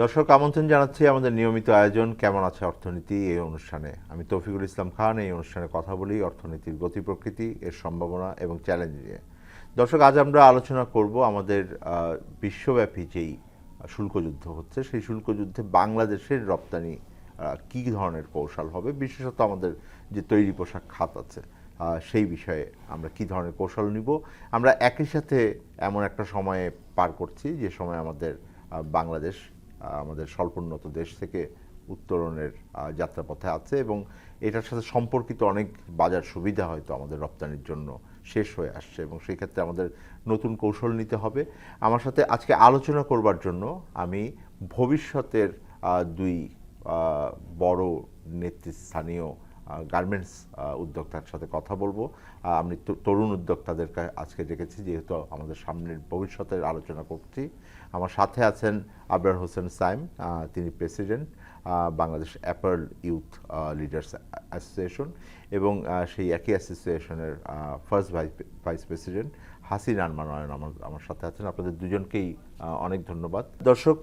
দর্শক আমন্ত্রণ জানাচ্ছি আমাদের নিয়মিত আয়োজন কেমন আছে অর্থনীতি এই অনুষ্ঠানে। আমি তৌফিকুল ইসলাম খান। এই অনুষ্ঠানে কথা বলি অর্থনীতির গতি প্রকৃতি, এর সম্ভাবনা এবং চ্যালেঞ্জ নিয়ে। দর্শক, আজ আমরা আলোচনা করব আমাদের বিশ্বব্যাপী যেই শুল্ক যুদ্ধ হচ্ছে, সেই শুল্ক যুদ্ধে বাংলাদেশের রপ্তানি কী ধরনের কৌশল হবে, বিশেষত আমাদের যে তৈরি পোশাক খাত আছে সেই বিষয়ে আমরা কী ধরনের কৌশল নিব। আমরা একই সাথে এমন একটা সময়ে পার করছি যে সময় আমাদের বাংলাদেশ আমাদের স্বল্পোন্নত দেশ থেকে উত্তরণের যাত্রাপথে আছে এবং এটার সাথে সম্পর্কিত অনেক বাজার সুবিধা হয়তো আমাদের রপ্তানির জন্য শেষ হয়ে আসছে এবং সেই ক্ষেত্রে আমাদের নতুন কৌশল নিতে হবে। আমার সাথে আজকে আলোচনা করবার জন্য আমি ভবিষ্যতের দুই বড় নেতৃস্থানীয় গার্মেন্টস উদ্যোক্তার সাথে কথা বলবো। আমি তরুণ উদ্যোক্তাদেরকে আজকে ডেকেছি, যেহেতু আমাদের সামনের ভবিষ্যতের আলোচনা করছি। আমার সাথে আছেন আবরার হোসেন সাইম, তিনি president Bangladesh apparel youth leaders association, এবং সেই একই অ্যাসোসিয়েশনের ফার্স্ট ভাইস প্রেসিডেন্ট হাসিন আনমান আমার সাথে আছেন। আপনাদের দুজনকেই অনেক ধন্যবাদ। দর্শক,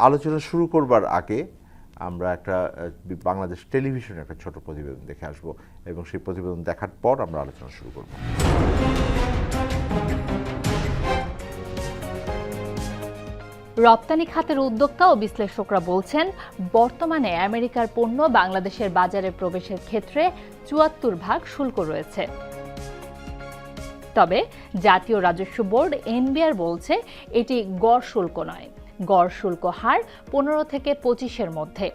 আলোচনা শুরু করবার আগে আমরা একটা বাংলাদেশ টেলিভিশনে একটা ছোট প্রতিবেদন দেখে আসব এবং সেই প্রতিবেদন দেখার পর আমরা আলোচনা শুরু করব। রপ্তানি খাতের উদ্যোক্তা ও বিশ্লেষকরা বলছেন, বর্তমানে আমেরিকার পণ্য বাংলাদেশের বাজারে প্রবেশের ক্ষেত্রে ৭৪% শুল্ক রয়েছে। তবে জাতীয় রাজস্ব বোর্ড এনবিআর বলছে এটি গড় শুল্ক নয়, গড় শুল্ক হার ১৫ থেকে ২৫-এর মধ্যে।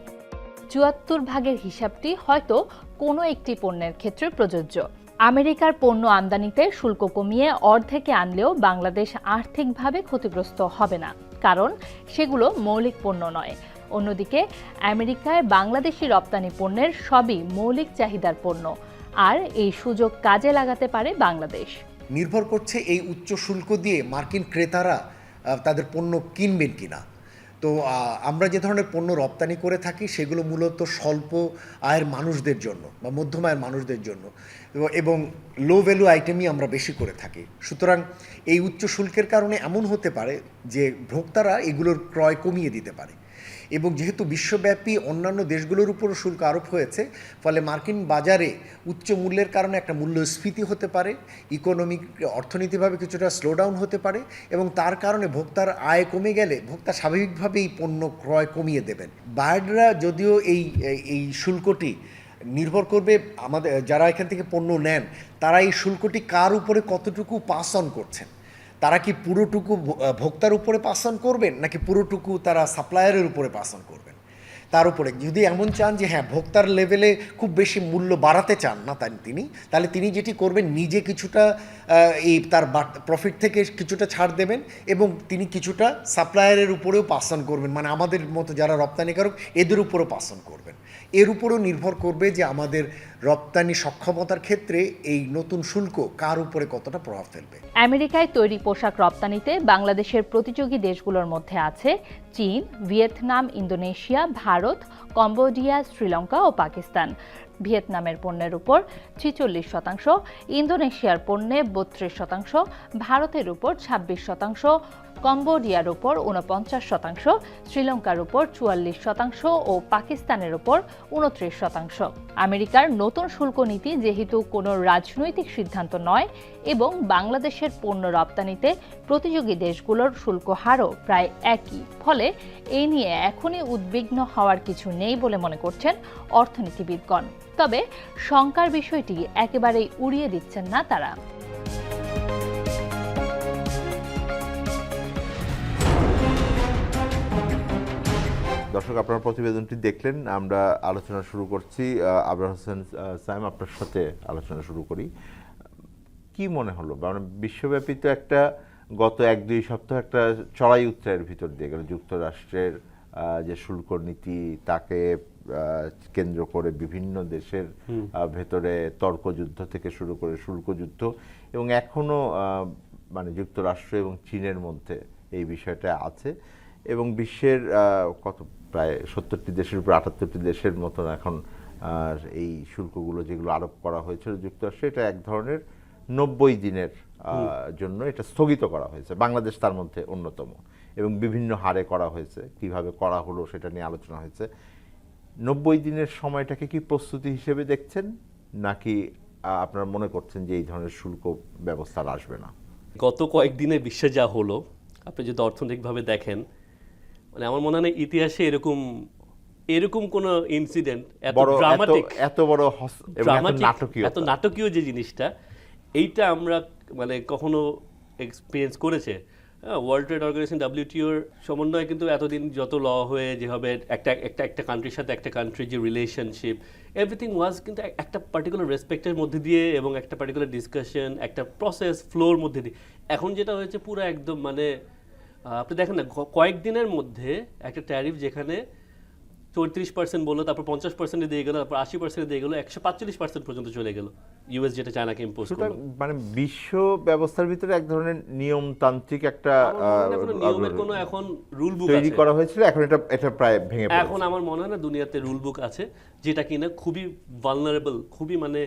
৭৪%-এর হিসাবটি হয়তো কোনো একটি পণ্যের ক্ষেত্রে প্রযোজ্য। আমেরিকার পণ্য আমদানিতে শুল্ক কমিয়ে অর্ধেকে আনলেও বাংলাদেশ আর্থিকভাবে ক্ষতিগ্রস্ত হবে না, কারণ সেগুলো মৌলিক পণ্য নয়। অন্যদিকে আমেরিকায় বাংলাদেশি রপ্তানি পণ্যের সবই মৌলিক চাহিদার পণ্য, আর এই সুযোগ কাজে লাগাতে পারে বাংলাদেশ। নির্ভর করছে এই উচ্চ শুল্ক দিয়ে মার্কিন ক্রেতারা তাদের পণ্য কিনবেন কিনা। তো আমরা যে ধরনের পণ্য রপ্তানি করে থাকি সেগুলো মূলত স্বল্প আয়ের মানুষদের জন্য বা মধ্যম আয়ের মানুষদের জন্য এবং লো ভ্যালু আইটেমই আমরা বেশি করে থাকি। সুতরাং এই উচ্চ শুল্কের কারণে এমন হতে পারে যে ভোক্তারা এগুলোর ক্রয় কমিয়ে দিতে পারে, এবং যেহেতু বিশ্বব্যাপী অন্যান্য দেশগুলোর উপরও শুল্ক আরোপ হয়েছে, ফলে মার্কিন বাজারে উচ্চ মূল্যের কারণে একটা মূল্যস্ফীতি হতে পারে, অর্থনীতিভাবে কিছুটা স্লোডাউন হতে পারে, এবং তার কারণে ভোক্তার আয় কমে গেলে ভোক্তা স্বাভাবিকভাবেই পণ্য ক্রয় কমিয়ে দেবেন। বায়াররা যদিও এই শুল্কটি নির্ভর করবে আমাদের যারা এখান থেকে পণ্য নেন, তারা এই শুল্কটি কার উপরে কতটুকু পাস অন করছেন, তারা কি পুরোটুকু ভোক্তার উপরে পাস অন করবেন নাকি পুরোটুকু তারা সাপ্লায়ারের উপরে পাস অন করবেন, তার উপরে। যদি এমন চান যে হ্যাঁ ভোক্তার লেভেলে খুব বেশি মূল্য বাড়াতে চান না তাহলে তিনি যেটি করবেন, নিজে কিছুটা এই তার প্রফিট থেকে কিছুটা ছাড় দেবেন এবং তিনি কিছুটা সাপ্লায়ারের উপরেও পাস অন করবেন, মানে আমাদের মতো যারা রপ্তানিকারক এদের উপরেও পাস অন করবেন। এর উপরেও নির্ভর করবে যে আমাদের রপ্তানি সক্ষমতার ক্ষেত্রে এই নতুন শুল্ক কার উপরে কতটা প্রভাব ফেলবে। আমেরিকায় তৈরি পোশাক রপ্তানিতে বাংলাদেশের প্রতিযোগী দেশগুলোর মধ্যে আছে চীন, Vietnam, Indonesia, Bharat, Cambodia, Sri Lanka ও পাকিস্তান। ভিয়েতনামের পণ্যের উপর ৪৬%, ইন্দোনেশিয়ার পণ্যে ৩২%, ভারতের উপর ২৬%, কম্বোডিয়ার উপর ৪৯%, শ্রীলঙ্কার উপর ৪৪% ও পাকিস্তানের উপর ২৯%। আমেরিকার নতুন শুল্ক নীতি যেহেতু কোনো রাজনৈতিক সিদ্ধান্ত নয় এবং বাংলাদেশের পণ্য রপ্তানিতে প্রতিযোগী দেশগুলোর শুল্ক হারও প্রায় একই, ফলে এই নিয়ে এখনই উদ্বিগ্ন হওয়ার কিছু নেই বলে মনে করছেন অর্থনীতিবিদগণ। তবে শঙ্কার বিষয়টি একেবারেই উড়িয়ে দিচ্ছেন না তারা। দর্শক, আপনার প্রতিবেদনটি দেখলেন। আমরা আলোচনা শুরু করছি। আবরার হোসেন সাইম, আপনার সাথে আলোচনা শুরু করি। কি মনে হলো, মানে বিশ্বব্যাপী তো একটা গত ১-২ সপ্তাহ একটা চড়াই উতরাইয়ের ভিতর দিয়ে গেল। যুক্তরাষ্ট্রের যে শুল্ক নীতি, তাকে কেন্দ্র করে বিভিন্ন দেশের ভেতরে তর্কযুদ্ধ থেকে শুরু করে শুল্ক যুদ্ধ, এবং এখনো মানে যুক্তরাষ্ট্র এবং চীনের মধ্যে এই বিষয়টা আছে, এবং বিশ্বের কত প্রায় ৭০টি দেশের উপর ৭৮টি দেশের মতন এখন এই শুল্কগুলো যেগুলো আরোপ করা হয়েছিল যুক্তরাষ্ট্রে, এটা এক ধরনের ৯০ দিনের জন্য এটা স্থগিত করা হয়েছে। বাংলাদেশ তার মধ্যে অন্যতম। এবং বিভিন্ন হারে করা হয়েছে, কিভাবে করা হলো সেটা নিয়ে আলোচনা হয়েছে। 90 দিনের সময়টাকে কি প্রস্তুতি হিসেবে দেখছেন, নাকি আপনারা মনে করছেন যে এই ধরনের শুল্ক ব্যবস্থা আর আসবে না? গত কয়েকদিনে বিশ্বে যা হলো, আপনি যদি অর্থনৈতিকভাবে দেখেন, মানে আমার মনে হয় না ইতিহাসে এরকম কোনো ইনসিডেন্ট এত ড্রামাটিক, এত বড় এবং এত নাটকীয়, এত নাটকীয় যে জিনিসটা, এইটা আমরা মানে কখনো এক্সপিরিয়েন্স করেছে। ওয়ার্ল্ড ট্রেড অর্গানাইজেশন WTOর সমন্বয়ে কিন্তু এতদিন যত ল হয়ে যেভাবে একটা কান্ট্রির সাথে একটা কান্ট্রির যে রিলেশনশিপ, এভরিথিং ওয়াজ কিন্তু একটা পার্টিকুলার রেসপেক্টের মধ্যে দিয়ে এবং একটা পার্টিকুলার ডিসকাশন, একটা প্রসেস ফ্লোর মধ্যে দিয়ে। এখন যেটা হয়েছে পুরো একদম মানে আপনি দেখেন না, কয়েকদিনের মধ্যে একটা ট্যারিফ যেখানে 34% বললো, তারপর 50% দিয়ে গেল, তারপর 80% দিয়ে গেল, 145% পর্যন্ত চলে গেল ইউএস যেটা চায়নাকে ইম্পোজ করলো। মানে বিশ্ব ব্যবস্থার ভিতরে এক ধরনের নিয়মতান্ত্রিক একটা নিয়মের কোনো এখন রুল বুক তৈরি করা হয়েছিল, এখন এটা প্রায় ভেঙে পড়েছে। এখন আমার মনে হয় না দুনিয়াতে রুল বুক আছে যেটা কিনা খুবই ভালনারেবল, খুবই মানে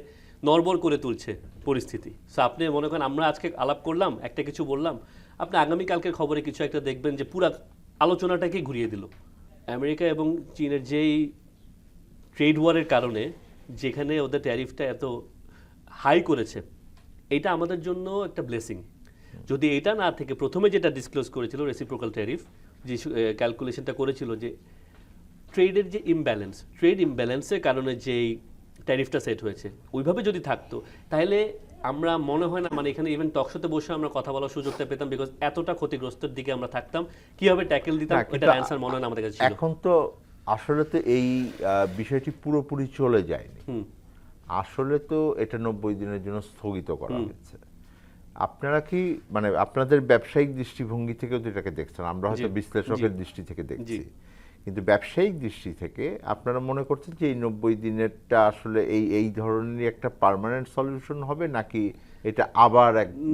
নড়বড় করে তুলছে পরিস্থিতি। সো আপনি মনে করেন আমরা আজকে আলাপ করলাম, একটা কিছু বললাম, আপনি আগামীকালকের খবরে কিছু একটা দেখবেন যে পুরা আলোচনাটাকে ঘুরিয়ে দিল। আমেরিকা এবং চীনের যেই ট্রেড ওয়ারের কারণে যেখানে ওদের ট্যারিফটা এত হাই করেছে, এটা আমাদের জন্য একটা ব্লেসিং। যদি এটা না থেকে প্রথমে যেটা ডিসক্লোজ করেছিল রেসিপ্রোকাল ট্যারিফ, যে ক্যালকুলেশনটা করেছিল যে ট্রেডের যে ইমব্যালেন্স, ট্রেড ইমব্যালেন্সের কারণে যেই ট্যারিফটা সেট হয়েছে, ওইভাবে যদি থাকতো তাহলে আমরা মনে হয় না মানে এখানে ইভেন টকশোতে বসে আমরা কথা বলার সুযোগটা পেতাম, বিকজ এতটা ক্ষতিগ্রস্তের দিকে আমরা থাকতাম, কিভাবে ট্যাকেল দিতাম এটার অ্যান্সার মনে হয় না আমাদের কাছে ছিল। এখন তো আসলে তো এই বিষয়টি পুরোপুরি চলে যায়নি, আসলে তো এটা 90 দিনের জন্য স্থগিত করা হয়েছে। আপনারা কি মানে আপনাদের ব্যবসায়িক দৃষ্টিভঙ্গি থেকেও তো এটাকে দেখছেন, আমরা হয়তো বিশ্লেষকের দৃষ্টি থেকে দেখছি, কিন্তু ব্যবসায়িক দৃষ্টি থেকে আপনারা মনে করছেন যে এই 90 দিনেরটা আসলে এই ধরনের একটা পার্মানেন্ট সলিউশন হবে, নাকি এটা আবার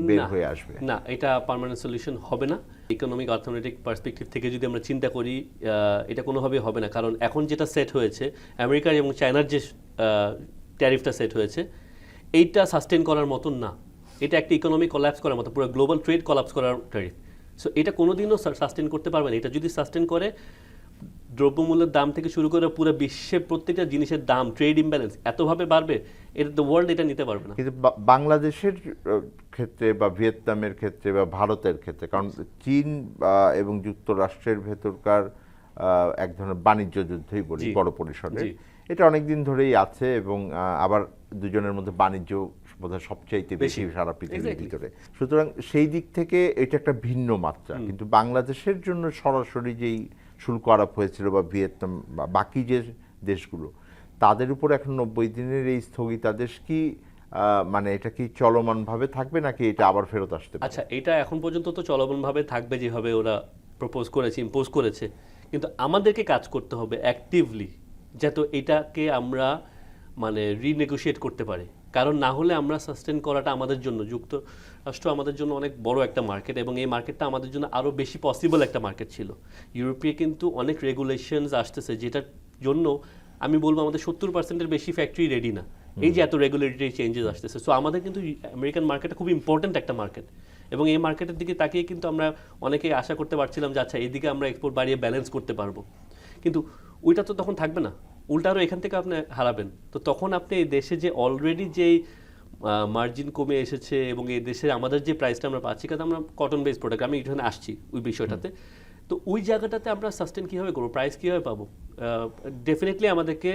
বের হয়ে আসবে? না, এটা পার্মানেন্ট সলিউশন হবে না। ইকোনমিক অর্থনৈতিক পার্সপেক্টিভ থেকে যদি আমরা চিন্তা করি, এটা কোনোভাবেই হবে না। কারণ এখন যেটা সেট হয়েছে, আমেরিকার এবং চায়নার যে ট্যারিফটা সেট হয়েছে, এইটা সাস্টেন করার মতন না। এটা একটা ইকোনমি কোল্যাপস করার মতো, পুরো গ্লোবাল ট্রেড কোল্যাপস করার ট্যারিফ। সো এটা কোনোদিনও সাস্টেন করতে পারবে না। এটা যদি সাস্টেন করে, দ্রব্যমূল্যের দাম থেকে শুরু করে পুরো বিশ্বের প্রত্যেকটা জিনিসের দাম, ট্রেড ইমব্যালেন্স এতভাবে বাড়বে, এটা দ্য ওয়ার্ল্ড এটা নিতে পারবে না। কিন্তু বাংলাদেশের ক্ষেত্রে বা ভিয়েতনামের ক্ষেত্রে বা ভারতের ক্ষেত্রে, কারণ চীন এবং যুক্তরাষ্ট্রের ভেতরকার এক ধরনের বাণিজ্য যুদ্ধই বলি বড় পরিসরে, এটা অনেকদিন ধরেই আছে এবং আবার দুজনের মধ্যে বাণিজ্য বোধহয় সবচাইতে বেশি সারা পৃথিবীর ভিতরে। সুতরাং সেই দিক থেকে এটা একটা ভিন্ন মাত্রা। কিন্তু বাংলাদেশের জন্য সরাসরি যেই শুল্ক আরোপ হয়েছিল বা ভিয়েতনাম বা বাকি যে দেশগুলো, তাদের উপর এখন 90 দিনের এই স্থগিতাদেশ কি মানে এটা কি চলমানভাবে থাকবে, নাকি এটা আবার ফেরত আসতে পারে? আচ্ছা, এটা এখন পর্যন্ত তো চলমানভাবে থাকবে যেভাবে ওরা প্রপোজ করেছে, ইম্পোজ করেছে। কিন্তু আমাদেরকে কাজ করতে হবে অ্যাক্টিভলি, যাতে এটাকে আমরা মানে রিনেগোশিয়েট করতে পারি। কারণ না হলে আমরা সাস্টেন করাটা আমাদের জন্য, যুক্তরাষ্ট্র আমাদের জন্য অনেক বড় একটা মার্কেট এবং এই মার্কেটটা আমাদের জন্য আরও বেশি পসিবল একটা মার্কেট ছিল। ইউরোপে কিন্তু অনেক রেগুলেশনস আসতেছে, যেটার জন্য আমি বলবো আমাদের 70%-এর বেশি ফ্যাক্টরি রেডি না। এই যে এত রেগুলেটরি চেঞ্জেস আসতেছে, সো আমাদের কিন্তু আমেরিকান মার্কেটটা খুব ইম্পর্ট্যান্ট একটা মার্কেট এবং এই মার্কেটের দিকে তাকিয়ে কিন্তু আমরা অনেকেই আশা করতে পারছিলাম যে আচ্ছা এইদিকে আমরা এক্সপোর্ট বাড়িয়ে ব্যালেন্স করতে পারবো। কিন্তু ওইটা তো তখন থাকবে না, উল্টা আরও এখান থেকে আপনি হারাবেন। তো তখন আপনি এই দেশে যে অলরেডি যেই মার্জিন কমে এসেছে এবং এই দেশে আমাদের যে প্রাইসটা আমরা পাচ্ছি, কারণ আমরা কটন বেস প্রোডাক্ট, আমি এখানে আসছি ওই বিষয়টাতে, তো ওই জায়গাটাতে আমরা সাস্টেন কীভাবে করবো, প্রাইস কীভাবে পাবো? ডেফিনেটলি আমাদেরকে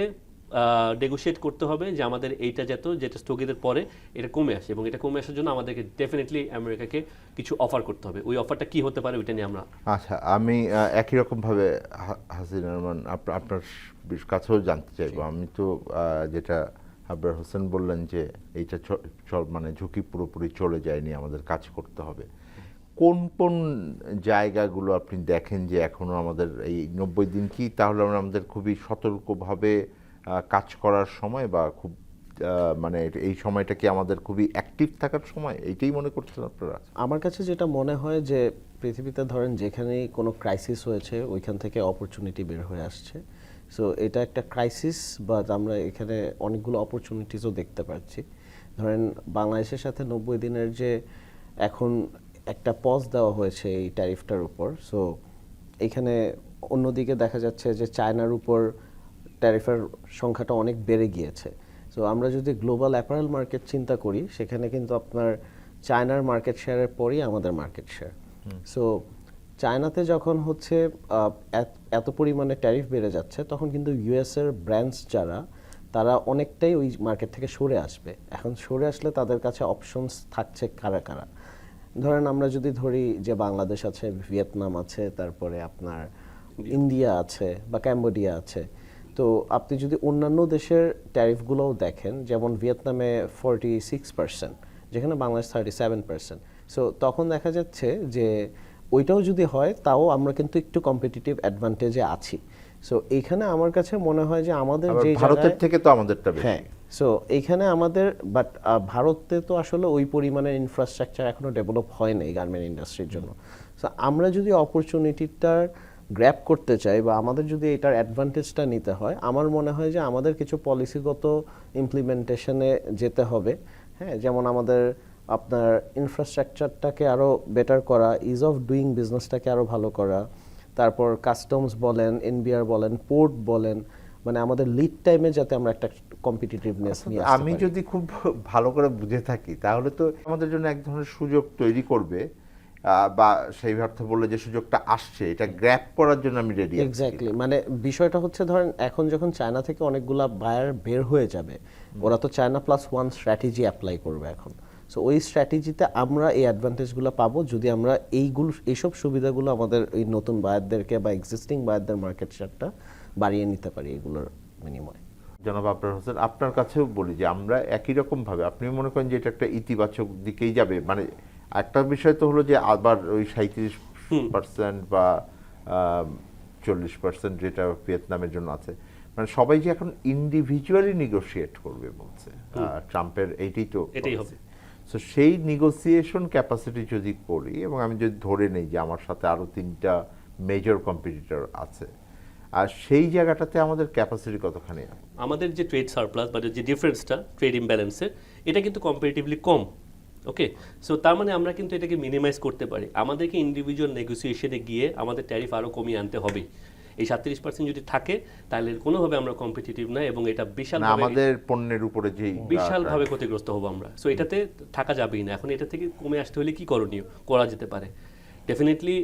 নেগোশিয়েট করতে হবে যে আমাদের এইটা যেটা স্থগিতের পরে এটা কমে আসে, এবং এটা কমে আসার জন্য আমাদেরকে ডেফিনেটলি আমেরিকাকে কিছু অফার করতে হবে। ওই অফারটা কি হতে পারে ওইটা নিয়ে আমরা। আচ্ছা, আমি একই রকমভাবে হাসিনা রহমান আপনার কাছেও জানতে চাইবো। আমি তো যেটা আবরার হোসেন বললেন যে এইটা মানে ঝুঁকি পুরোপুরি চলে যায়নি, আমাদের কাজ করতে হবে। কোন কোন জায়গাগুলো আপনি দেখেন যে এখনও আমাদের এই 90 দিন কি তাহলে আমাদের খুবই সতর্কভাবে কাজ করার সময়, বা খুব মানে এই সময়টা কি আমাদের খুবই অ্যাক্টিভ থাকার সময়, এইটাই মনে করছেন আপনারা? আমার কাছে যেটা মনে হয় যে পৃথিবীতে ধরেন যেখানেই কোনো ক্রাইসিস হয়েছে ওইখান থেকে অপরচুনিটি বের হয়ে আসছে। সো এটা একটা ক্রাইসিস, বাট আমরা এখানে অনেকগুলো অপরচুনিটিসও দেখতে পাচ্ছি। ধরেন বাংলাদেশের সাথে 90 দিনের যে এখন একটা পজ দেওয়া হয়েছে এই ট্যারিফটার উপর, সো এখানে অন্যদিকে দেখা যাচ্ছে যে চায়নার উপর ট্যারিফের সংখ্যাটা অনেক বেড়ে গিয়েছে। সো আমরা যদি গ্লোবাল অ্যাপারেল মার্কেট চিন্তা করি, সেখানে কিন্তু আপনার চায়নার মার্কেট শেয়ারের পরই আমাদের মার্কেট শেয়ার। সো চায়নাতে যখন হচ্ছে এত পরিমাণে ট্যারিফ বেড়ে যাচ্ছে, তখন কিন্তু ইউএসের ব্র্যান্ডস যারা, তারা অনেকটাই ওই মার্কেট থেকে সরে আসবে। এখন সরে আসলে তাদের কাছে অপশনস থাকছে কারা কারা। ধরেন আমরা যদি ধরি যে বাংলাদেশ আছে, ভিয়েতনাম আছে, তারপরে আপনার ইন্ডিয়া আছে বা ক্যাম্বোডিয়া আছে। তো আপনি যদি অন্যান্য দেশের ট্যারিফগুলোও দেখেন, যেমন ভিয়েতনামে 46%, যেখানে বাংলাদেশ 37%। সো তখন দেখা যাচ্ছে যে ওইটাও যদি হয়, তাও আমরা কিন্তু একটু কম্পিটিটিভ অ্যাডভান্টেজে আছি। সো এইখানে আমার কাছে মনে হয় যে আমাদের আবার যে ভারতের থেকে তো আমাদেরটা বেশি। হ্যাঁ, সো এইখানে আমাদের বাট ভারতে তো আসলে ওই পরিমাণের ইনফ্রাস্ট্রাকচার এখনো ডেভেলপ হয় নাই গার্মেন্ট ইন্ডাস্ট্রির জন্য। সো আমরা যদি অপরচুনিটিটার গ্র্যাব করতে চাই বা আমাদের যদি এটার অ্যাডভান্টেজটা নিতে হয়, আমার মনে হয় যে আমাদের কিছু পলিসিগত ইমপ্লিমেন্টেশনে যেতে হবে। হ্যাঁ, যেমন আমাদের আপনার ইনফ্রাস্ট্রাকচারটাকে আরও বেটার করা, ইজ অফ ডুইং বিজনেসটাকে আরও ভালো করা, তারপর কাস্টমস বলেন, এনবিআর বলেন, পোর্ট বলেন, মানে আমাদের লিড টাইমে যাতে আমরা একটা কম্পিটিটিভনেস নিয়ে আসতে আমি পারি। যদি খুব ভালো করে বুঝে থাকি, তাহলে তো আমাদের জন্য এক ধরনের সুযোগ তৈরি করবে, বা সেই অর্থে বললে যে সুযোগটা আসছে, এটা গ্র্যাব করার জন্য আমি রেডি। এক্স্যাক্টলি, মানে বিষয়টা হচ্ছে ধরেন এখন যখন চায়না থেকে অনেকগুলা বায়ার বের হয়ে যাবে, ওরা তো China plus one strategy apply করবে এখন। সো ওই স্ট্র্যাটেজিতে আমরা এই অ্যাডভান্টেজগুলো পাবো যদি আমরা এইসব সুবিধাগুলো আমাদের এই নতুন বায়ারদেরকে বা এক্সিস্টিং বায়ারদের মার্কেট শেয়ারটা বাড়িয়ে নিতে পারি এগুলোর বিনিময়ে। জনাব আবরার হোসেন, আপনার কাছেও বলি যে আমরা একই রকম ভাবে, আপনি মনে করেন যে এটা একটা ইতিবাচক দিকেই যাবে? মানে একটা বিষয় তো হলো যে আবার ওই 37% বা 40% যেটা ভিয়েতনামের জন্য আছে, মানে সবাই যে এখন ইন্ডিভিজুয়ালি নেগোশিয়েট করবে বলছে, ট্রাম্পের এইটাই তো এটাই হবে। সো সেই নেগোসিয়েশন ক্যাপাসিটি যদি করি, এবং আমি যদি ধরে নেই যে আমার সাথে আরো 3টা মেজর কম্পিটিটর আছে, আর সেই জায়গাটাতে আমাদের ক্যাপাসিটি কতখানি? আমাদের যে ট্রেড সারপ্লাস বা যে ডিফারেন্সটা ট্রেড ইমব্যালেন্সের, এটা কিন্তু কম্পারেটিভলি কম। ওকে, সো তার মানে আমরা কিন্তু এটাকে মিনিমাইজ করতে পারি। আমাদেরকে ইন্ডিভিজুয়াল নেগোসিয়েশনে গিয়ে আমাদের ট্যারিফ আরও কমিয়ে আনতে হবে। এই 37% যদি থাকে, তাহলে কোনোভাবে আমরা কম্পিটিটিভ না, এবং এটা বিশাল আমাদের পণ্যের উপরে যে বিশালভাবে ক্ষতিগ্রস্ত হব আমরা। সো এটাতে থাকা যাবেই না। এখন এটা থেকে কমে আসতে হলে কি করণীয় করা যেতে পারে? ডেফিনেটলি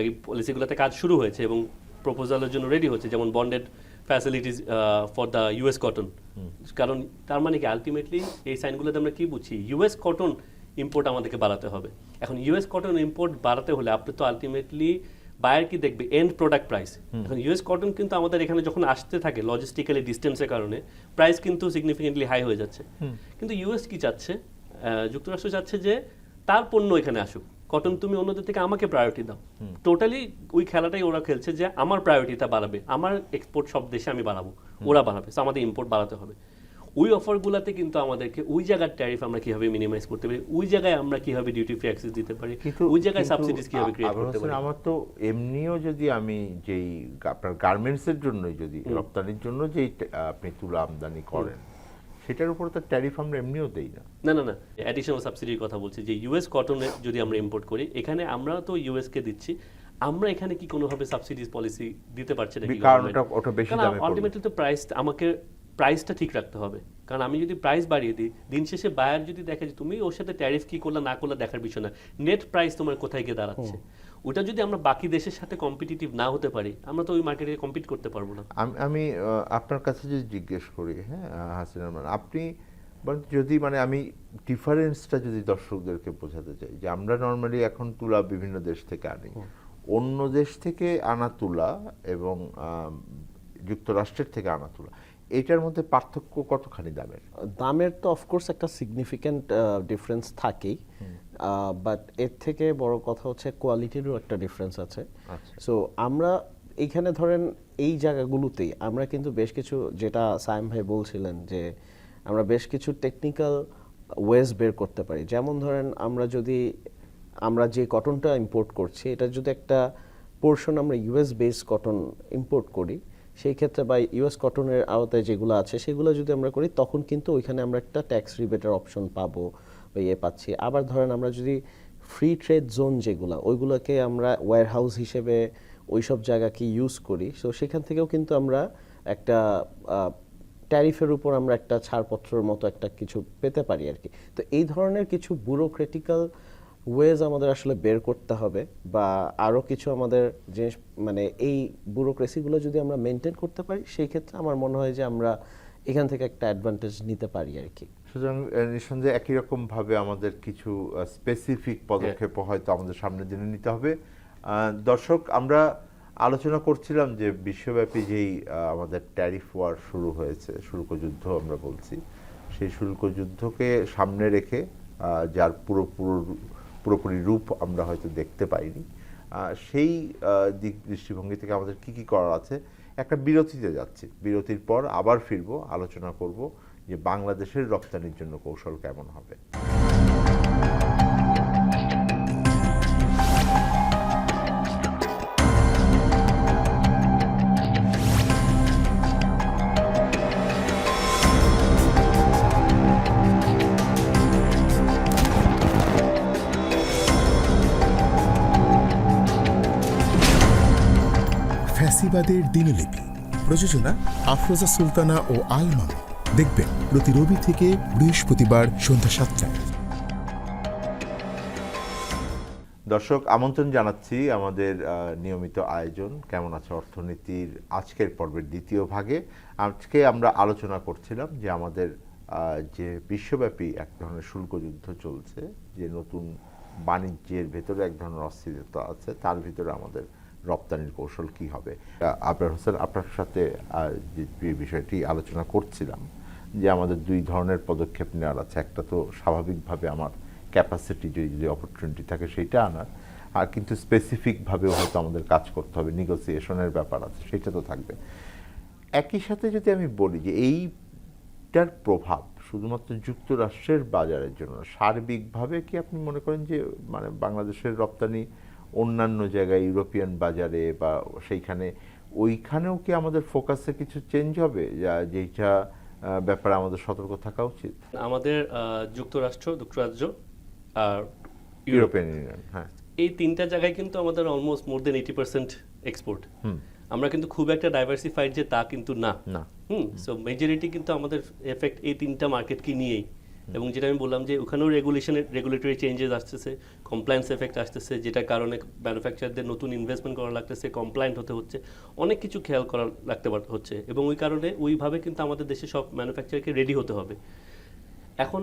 এই পলিসিগুলোতে কাজ শুরু হয়েছে এবং প্রপোজালের জন্য রেডি হচ্ছে, যেমন bonded facilities for the US cotton. কারণ তার মানে কি আলটিমেটলি এই সাইনগুলোতে আমরা কি বুঝি, ইউএস কটন ইম্পোর্ট আমাদেরকে বাড়াতে হবে। এখন ইউএস কটন ইম্পোর্ট বাড়াতে হলে আপনি তো আলটিমেটলি বায়ার কি দেখবে, এন্ড প্রোডাক্ট প্রাইস। এখন ইউএস কটন কিন্তু আমাদের এখানে যখন আসতে থাকে লজিস্টিক্যালি ডিস্টেন্সের কারণে প্রাইস কিন্তু সিগনিফিকেন্টলি হাই হয়ে যাচ্ছে। কিন্তু ইউএস কি চাচ্ছে, যুক্তরাষ্ট্র চাচ্ছে যে তার পণ্য এখানে আসুক, কটন তুমি অন্যদের থেকে আমাকে প্রায়োরিটি দাও। টোটালি ওই খেলাটাই ওরা খেলছে যে আমার প্রায়োরিটিটা বাড়াবে, আমার এক্সপোর্ট সব দেশে আমি বাড়াবো, ওরা বাড়াবে, সো আমাদের ইম্পোর্ট বাড়াতে হবে। ওই অফারগুলোতে কিন্তু আমাদেরকে ওই জায়গার ট্যারিফ আমরা কিভাবে মিনিমাইজ করতে পারি, ওই জায়গায় আমরা কিভাবে ডিউটি ফ্রি অ্যাক্সেস দিতে পারি, ওই জায়গায় সাবসিডিজ কিভাবে ক্রিয়েট করতে পারি। আমার তো এমনিও যদি আমি যেই আপনার গার্মেন্টসের জন্য যদি রপ্তানির জন্য যেই আপনি তুলা আমদানি করেন, সেটার উপর তো ট্যারিফ আমরা এমনিও দেই না। না না না, অ্যাডিশনাল সাবসিডির কথা বলছি, যে ইউএস কটনে যদি আমরা ইম্পোর্ট করি, এখানে আমরা তো ইউএস কে দিচ্ছি, আমরা এখানে কি কোনোভাবে সাবসিডিজ পলিসি দিতে পারছি না? কারণ ওটা বেশি দামে পড়বে। আলটিমেটলি তো প্রাইস, আমাকে প্রাইসটা ঠিক রাখতে হবে। কারণ আমি যদি প্রাইস বাড়িয়ে দিই, দিন শেষে বায়ার যদি দেখে যে তুমি ওর সাথে ট্যারিফ কি করলে না করলে দেখার বিষয় না, নেট প্রাইস তোমার কোথায় গিয়ে দাঁড়াচ্ছে, ওটা যদি আমরা বাকি দেশের সাথে কম্পিটিটিভ না হতে পারি, আমরা তো ওই মার্কেটে কম্পিট করতে পারবো না। আমি আপনার কাছে যদি জিজ্ঞেস করি, হ্যাঁ হাসিনা, আপনি যদি মানে আমি ডিফারেন্সটা যদি দর্শকদেরকে বোঝাতে চাই, যে আমরা নর্মালি এখন তুলা বিভিন্ন দেশ থেকে আনি, অন্য দেশ থেকে আনা তুলা এবং যুক্তরাষ্ট্রের থেকে আনা তুলা, এটার মধ্যে পার্থক্য কতখানি দামের? দামের তো অফকোর্স একটা সিগনিফিক্যান্ট ডিফারেন্স থাকেই, বাট এর থেকে বড় কথা হচ্ছে কোয়ালিটিরও একটা ডিফারেন্স আছে। সো আমরা এইখানে ধরেন এই জায়গাগুলোতেই আমরা কিন্তু বেশ কিছু, যেটা সায়েম ভাই বলছিলেন যে আমরা বেশ কিছু টেকনিক্যাল ওয়েজ বের করতে পারি। যেমন ধরেন আমরা যে কটনটা ইম্পোর্ট করছি, এটা যদি একটা পোর্শন আমরা ইউএস বেস কটন ইম্পোর্ট করি, সেই ক্ষেত্রে বা ইউএস কটনের আওতায় যেগুলো আছে সেগুলো যদি আমরা করি, তখন কিন্তু ওইখানে আমরা একটা ট্যাক্স রিবেটের অপশন পাবো বা পাচ্ছি। আবার ধরেন আমরা যদি ফ্রি ট্রেড জোন যেগুলো, ওইগুলোকে আমরা ওয়্যার হাউস হিসেবে ওই সব জায়গাকে ইউজ করি, সো সেখান থেকেও কিন্তু আমরা একটা ট্যারিফের উপর আমরা একটা ছাড়পত্রের মতো একটা কিছু পেতে পারি আর কি। তো এই ধরনের কিছু ব্যুরোক্রেটিক্যাল ওয়েজ আমাদের আসলে বের করতে হবে, বা আরও কিছু আমাদের জিনিস মানে এই ব্যুরোক্রেসিগুলো যদি আমরা মেনটেন করতে পারি, সেই ক্ষেত্রে আমার মনে হয় যে আমরা এখান থেকে একটা অ্যাডভান্টেজ নিতে পারি আর কি। সুতরাং নিঃসন্দেহে একই রকমভাবে আমাদের কিছু স্পেসিফিক পদক্ষেপ হয়তো আমাদের সামনের দিনে নিতে হবে। দর্শক, আমরা আলোচনা করছিলাম যে বিশ্বব্যাপী যেই আমাদের ট্যারিফ ওয়ার শুরু হয়েছে, শুল্ক যুদ্ধ আমরা বলছি, সেই শুল্ক যুদ্ধকে সামনে রেখে যার পুরোপুরি রূপ আমরা হয়তো দেখতে পাইনি, সেই দিক দৃষ্টিভঙ্গি থেকে আমাদের কি কি করার আছে। একটা বিরতিতে যাচ্ছি, বিরতির পর আবার ফিরবো, আলোচনা করব যে বাংলাদেশের রপ্তানির জন্য কৌশল কেমন হবে। ফ্যাসিবাদের দিনলিপি, প্রযোজনা আফরোজা সুলতানা ও আলমা। দেখবেন প্রতি রবি থেকে বৃহস্পতিবার সন্ধ্যা 7টায়। দর্শক, আমন্ত্রণ জানাচ্ছি আমাদের নিয়মিত আয়োজন কেমন আছে অর্থনীতির আজকের পর্বের দ্বিতীয় ভাগে। আজকে আমরা আলোচনা করছিলাম যে আমাদের যে বিশ্বব্যাপী এক ধরনের শুল্ক যুদ্ধ চলছে, যে নতুন বাণিজ্যের ভেতরে এক ধরনের অস্থিরতা আছে, তার ভিতরে আমাদের রপ্তানির কৌশল কি হবে। আবরার হোসেন, আপনার সাথে যে বিষয়টি আলোচনা করছিলাম যে আমাদের দুই ধরনের পদক্ষেপ নেওয়ার আছে। একটা তো স্বাভাবিকভাবে আমার ক্যাপাসিটি যদি অপরচুনিটি থাকে সেইটা আনার, আর কিন্তু স্পেসিফিকভাবেও হয়তো আমাদের কাজ করতে হবে, নেগোসিয়েশনের ব্যাপার আছে, সেটা তো থাকবে। একই সাথে যদি আমি বলি যে এইটার প্রভাব শুধুমাত্র যুক্তরাষ্ট্রের বাজারের জন্য, সার্বিকভাবে কি আপনি মনে করেন যে মানে বাংলাদেশের রপ্তানি অন্যান্য জায়গায় ইউরোপিয়ান বাজারে বা সেইখানে, ওইখানেও কি আমাদের ফোকাসে কিছু চেঞ্জ হবে, যেটা ব্যাপারে আমাদের সতর্ক থাকা উচিত? আমাদের যুক্তরাজ্য আর ইউরোপিয়ান ইউনিয়ন, হ্যাঁ, এই তিনটা জায়গায় কিন্তু আমাদের অলমোস্ট মোর দেন 80% এক্সপোর্ট। আমরা কিন্তু খুব একটা ডাইভার্সিফাইড যে তা কিন্তু না। সো মেজরিটি কিন্তু আমাদের এফেক্ট এই তিনটা মার্কেটকে নিয়েই। এবং যেটা আমি বললাম যে ওখানেও রেগুলেটরি চেঞ্জেস আসতেছে, কমপ্লায়েন্স এফেক্ট আসতেছে, যেটার কারণে ম্যানুফ্যাকচারদের নতুন ইনভেস্টমেন্ট করা লাগতেছে, কমপ্লায়েন্ট হতে হচ্ছে, অনেক কিছু খেয়াল করা লাগতে হচ্ছে। এবং ওই কারণে ওইভাবে কিন্তু আমাদের দেশে সব ম্যানুফ্যাকচারকে রেডি হতে হবে। এখন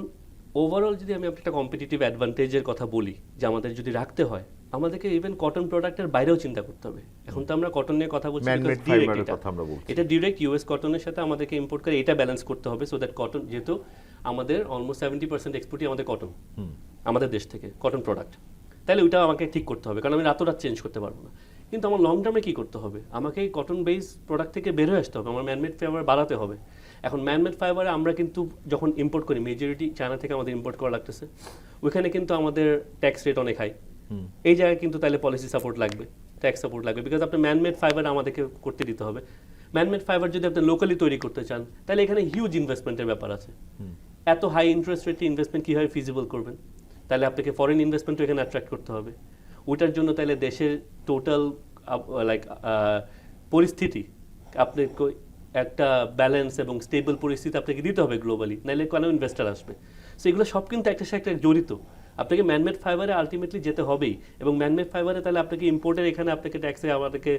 ওভারঅল যদি আমি একটা কম্পিটিটিভ অ্যাডভান্টেজের কথা বলি যে আমাদের যদি রাখতে হয়, আমাদেরকে ইভেন কটন প্রোডাক্টের বাইরেও চিন্তা করতে হবে। এখন তো আমরা কটন নিয়ে কথা বলছি, এটা ডিরেক্ট ইউএস কটনের সাথে আমাদেরকে ইম্পোর্ট করে এটা ব্যালেন্স করতে হবে, সো দ্যাট কটন, যেহেতু আমাদের অলমোস্ট 70% এক্সপোর্টই আমাদের কটন, আমাদের দেশ থেকে কটন প্রোডাক্ট, তাহলে ওইটা আমাকে ঠিক করতে হবে, কারণ আমি রাতোরাত চেঞ্জ করতে পারবো না। কিন্তু আমার লং টার্মে কী করতে হবে, আমাকে এই কটন বেস প্রোডাক্ট থেকে বের হয়ে আসতে হবে, আমার ম্যানমেড ফাইবার বাড়াতে হবে। এখন ম্যানমেড ফাইবারে আমরা কিন্তু যখন ইম্পোর্ট করি, মেজরিটি চায়না থেকে আমাদের ইম্পোর্ট করা লাগতেছে, ওইখানে কিন্তু আমাদের ট্যাক্স রেট অনেক হাই। এই জায়গায় কিন্তু তাহলে পলিসি সাপোর্ট লাগবে, ট্যাক্স সাপোর্ট লাগবে, বিকজ আপনার ম্যানমেড ফাইবার আমাদেরকে করতে দিতে হবে। ম্যানমেড ফাইবার যদি আপনি লোকালি তৈরি করতে চান, তাহলে এখানে হিউজ ইনভেস্টমেন্টের ব্যাপার আছে। এত হাই ইন্টারেস্ট রেটে ইনভেস্টমেন্ট কীভাবে ফিজিবল করবেন? তাহলে আপনাকে ফরেন ইনভেস্টমেন্টও এখানে অ্যাট্রাক্ট করতে হবে। ওইটার জন্য তাহলে দেশের টোটাল পরিস্থিতি আপনি একটা ব্যালেন্স এবং স্টেবল পরিস্থিতি আপনাকে দিতে হবে গ্লোবালি, নাহলে কেন ইনভেস্টার আসবে? সো এগুলো সব কিন্তু একটা সাথে জড়িত। আপনাকে ম্যানমেড ফাইবারে আলটিমেটলি যেতে হবেই, এবং ম্যানমেড ফাইবারে তাহলে আপনাকে ইম্পোর্টের এখানে আপনাকে ট্যাক্সে আমাদেরকে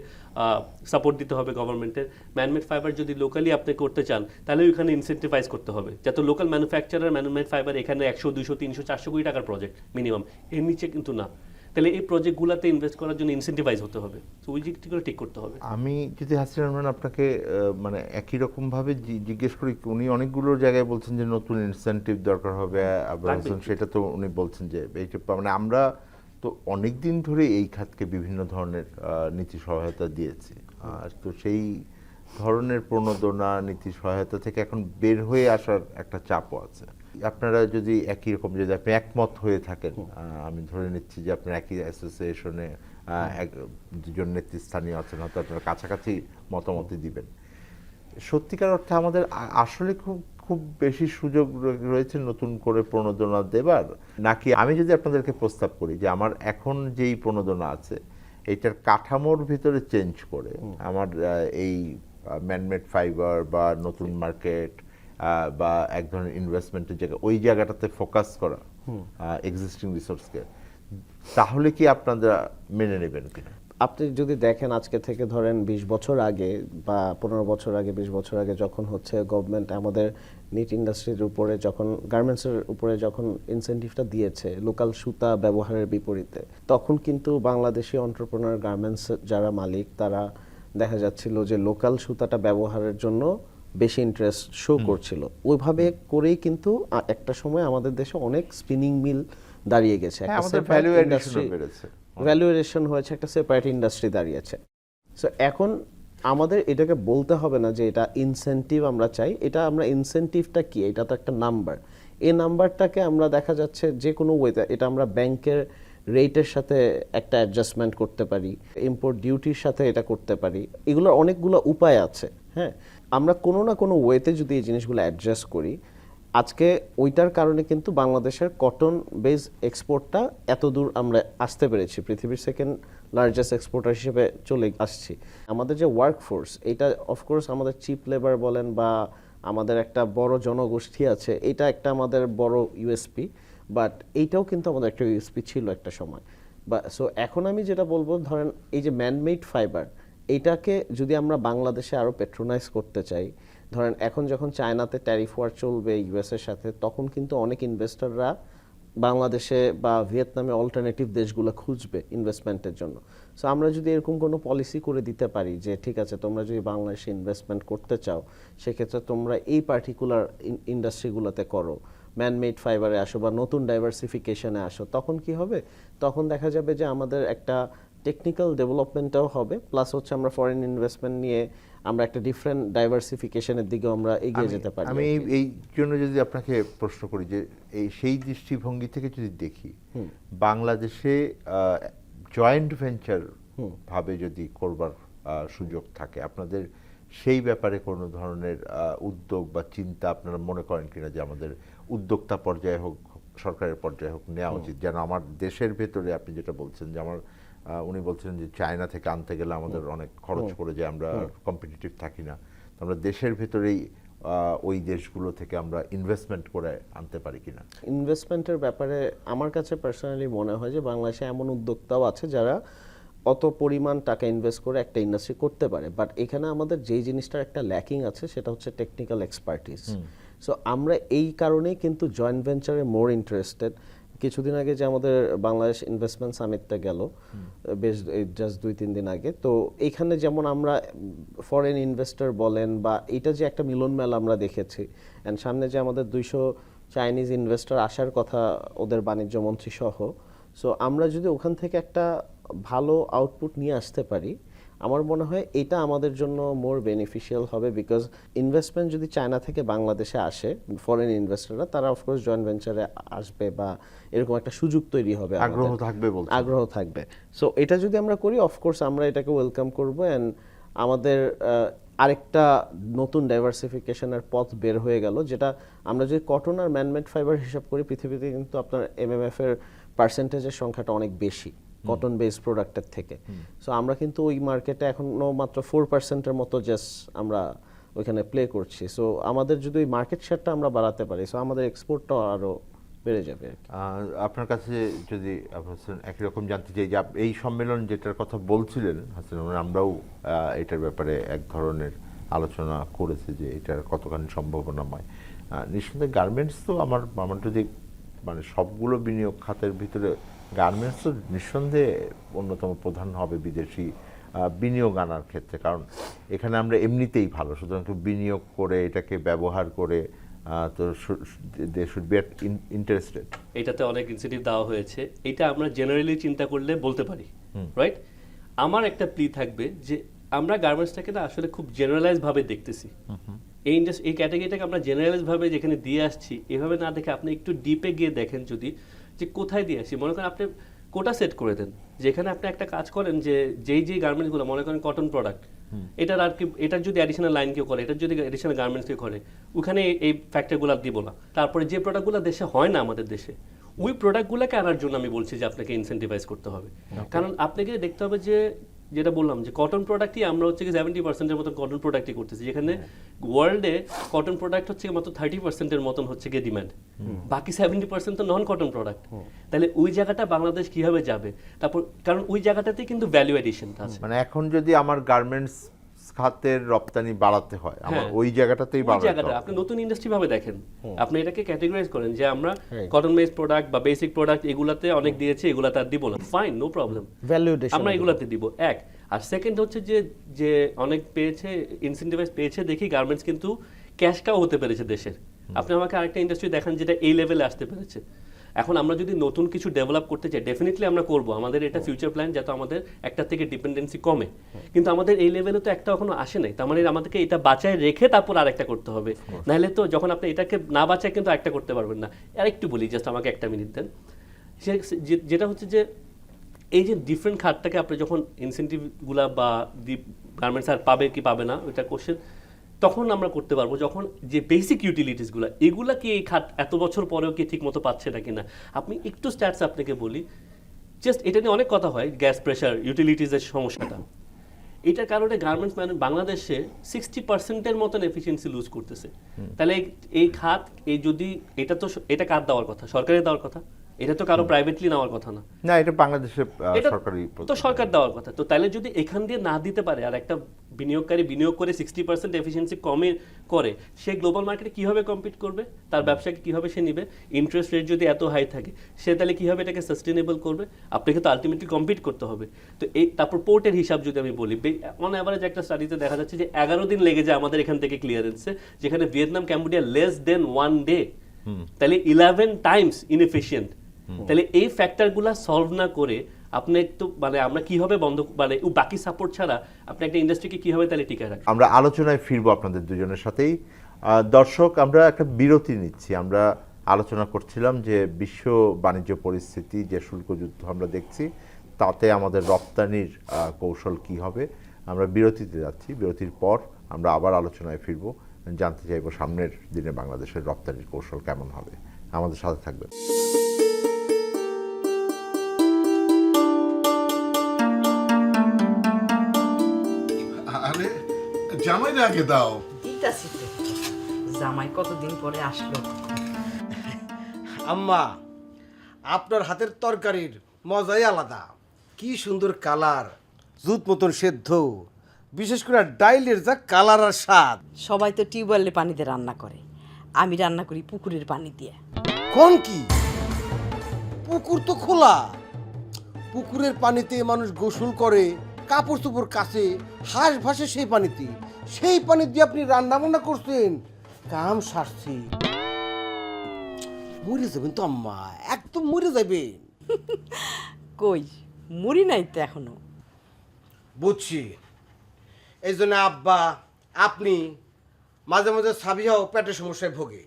সাপোর্ট দিতে হবে গভর্নমেন্টের। ম্যানমেড ফাইবার যদি লোকালি আপনি করতে চান, তাহলে ওইখানে ইনসেন্টিভাইজ করতে হবে, যাতে লোকাল ম্যানুফ্যাকচারার ম্যানমেড ফাইবার এখানে 100, 200, 300, 400 কোটি টাকার প্রজেক্ট মিনিমাম, এর নিচে কিন্তু না। তাহলে এই প্রজেক্টগুলোতে ইনভেস্ট করার জন্য ইনসেন্টিভাইজ হতে হবে, তো ওই দিকগুলো ঠিক করতে হবে। আমি যদি হাসিন রহমান আপনাকে মানে একই রকমভাবে জিজ্ঞেস করি, উনি অনেকগুলো জায়গায় বলছেন যে নতুন ইনসেন্টিভ দরকার হবে, সেটা তো উনি বলছেন যে এইটা, মানে আমরা তো অনেক দিন ধরে এই খাতকে বিভিন্ন ধরনের নীতি সহায়তা দিয়েছি, আর তো সেই ধরনের প্রণোদনা নীতি সহায়তা থেকে এখন বের হয়ে আসার একটা চাপও আছে। আপনারা যদি একই রকম, যদি আপনি একমত হয়ে থাকেন, আমি ধরে নিচ্ছি যে আপনার একই অ্যাসোসিয়েশনে দুজন নেতৃস্থানীয় আছেন, হয়তো আপনারা কাছাকাছি মতামতই দিবেন। সত্যিকার অর্থে আমাদের আসলে খুব বেশি সুযোগ রয়েছে নতুন করে প্রণোদনা দেবার, নাকি আমি যদি আপনাদেরকে প্রস্তাব করি যে আমার এখন যেই প্রণোদনা আছে এইটার কাঠামোর ভিতরে চেঞ্জ করে আমার এই ম্যানমেড ফাইবার বা নতুন মার্কেট বা এক ধরনের ইনভেস্টমেন্টের জায়গা, ওই জায়গাটাতে ফোকাস করা এক্সিস্টিং রিসোর্সকে, তাহলে কি আপনারা মেনে নেবেন কিনা? আপনি যদি দেখেন আজকে থেকে ধরেন 20 বছর আগে বা 15 বছর আগে, 20 বছর আগে যখন হচ্ছে গভর্নমেন্ট আমাদের নিট ইন্ডাস্ট্রির উপরে যখন গার্মেন্টসের উপরে যখন ইনসেনটিভটা দিয়েছে লোকাল সুতা ব্যবহারের বিপরীতে, তখন কিন্তু বাংলাদেশি এন্টারপ্রেনার গার্মেন্টস যারা মালিক তারা দেখা যাচ্ছিল যে লোকাল সুতাটা ব্যবহারের জন্য বেশি ইন্টারেস্ট শো করছিল। ওইভাবে করেই কিন্তু একটা সময় আমাদের দেশে অনেক স্পিনিং মিল দাঁড়িয়ে গেছে, একটা আমাদের separate ভ্যালু industry এডিশনও বেড়েছে। ভ্যালুয়েশন হয়েছে, একটা সেপারেট ইন্ডাস্ট্রি দাঁড়িয়েছে। সো এখন আমাদের এটাকে বলতে হবে না যে এটা ইনসেনটিভ আমরা চাই, এটা আমরা ইনসেনটিভটা কি, এটা তো একটা নাম্বার। এই নাম্বারটাকে আমরা দেখা যাচ্ছে যে কোনো ওয়েতে এটা আমরা ব্যাংকের রেটের সাথে একটা অ্যাডজাস্টমেন্ট করতে পারি, ইম্পোর্ট ডিউটির সাথে এটা করতে পারি, এগুলোর অনেকগুলো উপায় আছে। হ্যাঁ, আমরা কোনো না কোনো ওয়েতে যদি এই জিনিসগুলো অ্যাডজাস্ট করি, আজকে ওইটার কারণে কিন্তু বাংলাদেশের কটন বেস এক্সপোর্টটা এত দূর আমরা আসতে পেরেছি, পৃথিবীর সেকেন্ড লার্জেস্ট এক্সপোর্টার হিসেবে চলে আসছি। আমাদের যে ওয়ার্কফোর্স, এটা অফকোর্স আমাদের চিপ লেবার বলেন বা আমাদের একটা বড় জনগোষ্ঠী আছে, এটা একটা আমাদের বড় ইউএসপি, বাট এইটাও কিন্তু আমাদের একটা ইউএসপি ছিল একটা সময়। বা সো এখন আমি যেটা বলবো, ধরেন এই যে ম্যানমেড ফাইবার, এইটাকে যদি আমরা বাংলাদেশে আরও পেট্রোনাইজ করতে চাই, ধরেন এখন যখন চায়নাতে ট্যারিফ ওয়ার চলবে ইউএসের সাথে, তখন কিন্তু অনেক ইনভেস্টররা বাংলাদেশে বা ভিয়েতনামে অল্টারনেটিভ দেশগুলো খুঁজবে ইনভেস্টমেন্টের জন্য। সো আমরা যদি এরকম কোনো পলিসি করে দিতে পারি যে ঠিক আছে, তোমরা যদি বাংলাদেশে ইনভেস্টমেন্ট করতে চাও, সেক্ষেত্রে তোমরা এই পার্টিকুলার ইন্ডাস্ট্রিগুলোতে করো, ম্যানমেড ফাইবারে আসো বা নতুন ডাইভার্সিফিকেশনে আসো, তখন কি হবে? তখন দেখা যাবে যে আমাদের একটা টেকনিক্যাল ডেভেলপমেন্টটাও হবে, প্লাস হচ্ছে আমরা ফরেন ইনভেস্টমেন্ট নিয়ে আমরা একটা ডিফারেন্ট ডাইভার্সিফিকেশনের দিকে আমরা এগিয়ে যেতে পারি। আমি এই জন্য যদি আপনাকে প্রশ্ন করি যে সেই দৃষ্টিভঙ্গি থেকে যদি দেখি, বাংলাদেশে জয়েন্ট ভেঞ্চার ভাবে যদি করবার সুযোগ থাকে, আপনাদের সেই ব্যাপারে কোনো ধরনের উদ্যোগ বা চিন্তা আপনারা মনে করেন কিনা যে আমাদের উদ্যোক্তা পর্যায়ে হোক, সরকারের পর্যায়ে হোক নেওয়া উচিত, যেন আমার দেশের ভেতরে, আপনি যেটা বলছেন যে আমার উনি বলছেন যে চায়না থেকে আনতে গেলে আমাদের অনেক খরচ পড়ে যায়, আমরা কম্পিটিটিভ থাকি না, তো আমরা দেশের ভেতরেই ওই দেশগুলো থেকে আমরা ইনভেস্টমেন্ট করে আনতে পারি কিনা? ইনভেস্টমেন্টের ব্যাপারে আমার কাছে পার্সোনালি মনে হয় যে বাংলাদেশে এমন উদ্যোক্তাও আছে যারা অত পরিমাণ টাকা ইনভেস্ট করে একটা ইন্ডাস্ট্রি করতে পারে, বাট এখানে আমাদের যেই জিনিসটার একটা ল্যাকিং আছে সেটা হচ্ছে টেকনিক্যাল এক্সপার্টিস। সো আমরা এই কারণেই কিন্তু জয়েন্ট ভেঞ্চারে মোর ইন্টারেস্টেড। কিছুদিন আগে যে আমাদের বাংলাদেশ ইনভেস্টমেন্ট সামিটটা গেল, বেশ জাস্ট 2-3 দিন আগে, তো এইখানে যেমন আমরা ফরেন ইনভেস্টর বলেন বা এটা যে একটা মিলন মেলা আমরা দেখেছি, অ্যান্ড সামনে যে আমাদের 200 চাইনিজ ইনভেস্টর আসার কথা ওদের বাণিজ্য মন্ত্রী সহ, সো আমরা যদি ওখান থেকে একটা ভালো আউটপুট নিয়ে আসতে পারি, আমার মনে হয় এটা আমাদের জন্য মোর বেনিফিশিয়াল হবে। বিকজ ইনভেস্টমেন্ট যদি চায়না থেকে বাংলাদেশে আসে, ফরেন ইনভেস্টররা তারা অফকোর্স জয়েন্ট ভেঞ্চারে আসবে বা এরকম একটা সুযোগ তৈরি হবে, আগ্রহ থাকবে, বলতে আগ্রহ থাকবে। সো এটা যদি আমরা করি, অফকোর্স আমরা এটাকে ওয়েলকাম করবো, অ্যান্ড আমাদের আরেকটা নতুন ডাইভার্সিফিকেশনের পথ বের হয়ে গেল, যেটা আমরা যদি কটন আর ম্যানমেড ফাইবার হিসাব করি, পৃথিবীতে কিন্তু আপনার এমএমএফ এর পার্সেন্টেজের সংখ্যাটা অনেক বেশি কটন বেসড প্রোডাক্টের থেকে। সো আমরা কিন্তু ওই মার্কেটে এখনো মাত্র 4%-এর মতো জাস্ট আমরা ওইখানে প্লে করছি। সো আমাদের যদি ওই মার্কেট শেয়ারটা আমরা বাড়াতে পারি, সো আমাদের এক্সপোর্টটাও আরও বেড়ে যাবে। আপনার কাছে যদি একই রকম জানতে চাই যে এই সম্মেলন যেটার কথা বলছিলেন হাসান, আমরাও এটার ব্যাপারে এক ধরনের আলোচনা করেছি যে এটার কতখানি সম্ভাবনাময়। নিঃসন্দেহে গার্মেন্টস তো আমার যদি মানে সবগুলো বিনিয়োগ খাতের ভিতরে গার্মেন্টস তো নিঃসন্দেহে অন্যতম প্রধান হবে বিদেশি বিনিয়োগ আনার ক্ষেত্রে, কারণ এখানে আমরা এমনিতেই ভালো, সুতরাং বিনিয়োগ করে এটাকে ব্যবহার করে তো দে শুড বি ইন্টারেস্টেড। এটাতে অনেক ইনসেন্টিভ দেওয়া হয়েছে, এটা আমরা জেনারেলি চিন্তা করলে বলতে পারি, রাইট? আমার একটা প্লি থাকবে যে আমরা গার্মেন্টসটাকে না আসলে খুব জেনারেলাইজ ভাবে দেখতেছি, এই ক্যাটাগরিটাকে আমরা জেনারেলাইজ ভাবে যেখানে দিয়ে আসছি, এভাবে না দেখে আপনি একটু ডিপে গিয়ে দেখেন যদি যে কোথায় দিয়ে আসছি। মনে করেন আপনি কোটা সেট করে দেন, যেখানে আপনি একটা কাজ করেন যে যেই গার্মেন্টসগুলো মনে করেন কটন প্রোডাক্ট, এটার আর কি, এটার যদি অ্যাডিশনাল লাইন কেউ করে, এটার যদি অ্যাডিশনাল গার্মেন্টস কেউ করে, ওখানে এই ফ্যাক্টরগুলো দিব না। তারপরে যে প্রোডাক্টগুলো দেশে হয় না আমাদের দেশে, ওই প্রোডাক্টগুলোকে আনার জন্য আমি বলছি যে আপনাকে ইনসেন্টিভাইজ করতে হবে। কারণ আপনাকে দেখতে হবে যে যেটা বললাম যে কটন প্রোডাক্টই আমরা হচ্ছে কি 70%-এর মতো কটন প্রোডাক্টই করতেছি, যেখানে ওয়ার্ল্ডে কটন প্রোডাক্ট হচ্ছে মাত্র 30%-এর মতন হচ্ছে গিয়ে ডিমান্ড, বাকি 70% তো নন কটন প্রোডাক্ট। তাহলে ওই জায়গাটা বাংলাদেশ কিভাবে যাবে? তারপর কারণ ওই জায়গাটাতে কিন্তু ভ্যালু এডিশন আছে। মানে এখন যদি আমার গার্মেন্টস খাতের রপ্তানি বাড়াতে হয় আমার হ্যাঁ। ওই জায়গাটাতেই ওই বাড়াতে জায়গাটা হবে। আপনি নতুন ইন্ডাস্ট্রি ভাবে দেখেন, আপনি এটাকে ক্যাটেগরাইজ করেন যে আমরা Right. কটন বেসড প্রোডাক্ট বা বেসিক প্রোডাক্ট এগুলাতে অনেক দিয়েছি, এগুলাতে আর দিব না, ফাইন, নো প্রবলেম, ভ্যালু আমরা এগুলাতে দিব এক। আর সেকেন্ড হচ্ছে যে যে অনেক পেয়েছে, ইনসেন্টিভাইজ পেয়েছে দেখি গার্মেন্টস কিন্তু ক্যাশ কাও হতে পেরেছে দেশের। আপনি আমাকে আরেকটা ইন্ডাস্ট্রি দেখান যেটা এই লেভেলে আসতে পেরেছে। এখন আমরা যদি নতুন কিছু ডেভেলপ করতে চাই ডেফিনেটলি আমরা করব, আমাদের এটা ফিউচার প্ল্যান, যাতে আমাদের একটা থেকে ডিপেন্ডেন্সি কমে। কিন্তু আমাদের এই লেভেলে তো একটা এখনো আসে নাই, তার মানে আমাদেরকে এটা বাঁচায় রেখে তারপর আরেকটা করতে হবে, নাহলে তো যখন আপনি এটাকে না বাঁচায় কিন্তু একটা করতে পারবেন না। আর একটু বলি, জাস্ট আমাকে একটা মিনিট দেন। যেটা হচ্ছে যে এই যে ডিফারেন্ট খাতটাকে আপনি যখন ইনসেন্টিভগুলা বা গার্মেন্টস আর পাবে কি পাবে না ওইটা কোশ্চেন, তখন আমরা করতে পারবো যখন যে বেসিক ইউটিলিটিসগুলো এগুলা কি এই খাত এত বছর পরেও কি ঠিক মতো পাচ্ছে না কিনা। আপনি একটু স্ট্যাটস আপনাকে বলি, জাস্ট এটা নিয়ে অনেক কথা হয়, গ্যাস প্রেশার, ইউটিলিটিসের সমস্যাটা। এটার কারণে গার্মেন্টস বাংলাদেশে 60%-এর মতন এফিসিয়েন্সি লুজ করতেছে। তাহলে এই খাত এই যদি এটা কার দেওয়ার কথা? সরকারের দেওয়ার কথা, এটা তো কারো প্রাইভেটলি নেওয়ার কথা না। না, এটা বাংলাদেশের এটা সরকারি তো সরকার দেওয়ার কথা। তো তাহলে যদি এখান দিয়ে না দিতে পারে আর একটা বিনিয়োগকারী বিনিয়োগ করে 60% এফিসিয়েন্সি কমে করে, সে গ্লোবাল মার্কেটে কিভাবে কম্পিট করবে? তার ব্যবসাকে কিভাবে সে নিবে? ইন্টারেস্ট রেট যদি এত হাই থাকে, সে তাহলে কিভাবে এটাকে সাস্টেনেবল করবে? আপনাকে তো আলটিমেটলি কম্পিট করতে হবে। তো এই তারপর পোর্টের হিসাব যদি আমি বলি, অন অ্যাভারেজ একটা স্টাডিতে দেখা যাচ্ছে যে 11 দিন লেগে যায় আমাদের এখান থেকে ক্লিয়ারেন্সে, যেখানে Vietnam, Cambodia less than 1 day. তাহলে 11 টাইমস ইনএফিশিয়েন্ট। তাহলে এই ফ্যাক্টরগুলো সলভ না করে আপনি একটু মানে আমরা কিভাবে বন্ধ মানে বাকি সাপোর্ট ছাড়া আপনি একটা ইন্ডাস্ট্রিকে কিভাবে তাহলে টিকায় রাখবেন? আমরা আলোচনায় ফিরবো আপনাদের দুজনের সাথেই। দর্শক, আমরা একটা বিরতি নিচ্ছি। আমরা আলোচনা করছিলাম যে বিশ্ব বাণিজ্য পরিস্থিতি, যে শুল্ক যুদ্ধ আমরা দেখছি, তাতে আমাদের রপ্তানির কৌশল কি হবে। আমরা বিরতিতে যাচ্ছি, বিরতির পর আমরা আবার আলোচনায় ফিরবো, জানতে চাইবো সামনের দিনে বাংলাদেশের রপ্তানির কৌশল কেমন হবে। আমাদের সাথে থাকবেন। আরে জামাইরে আগে দাও। দিতাছি তো। জামাই কতদিন পরে আসলো। আম্মা, আপনার হাতের তরকারির মজাই আলাদা। কি সুন্দর কালার, জুত মতন সেদ্ধ, বিশেষ করে ডাইলের যা কালার আর স্বাদ। সবাই তো টিউবওয়েলে পানিতে রান্না করে, আমি রান্না করি পুকুরের পানি দিয়ে। কোন কি? পুকুর তো খোলা, পুকুরের পানিতে মানুষ গোসল করে, কাপড় চোপড় কাচে, হাঁস ভাসে সেই পানিতে। সেই পানি দিয়ে আপনি রান্না বান্না করছেন, কাম সারছি। মরে যাবেন তো আম্মা, একদম মরে যাবেন। কই মরি নাই তো এখনো। বুঝছি, এই জন্য আব্বা আপনি মাঝে মাঝে সাবিয়াও পেটের সমস্যায় ভোগে।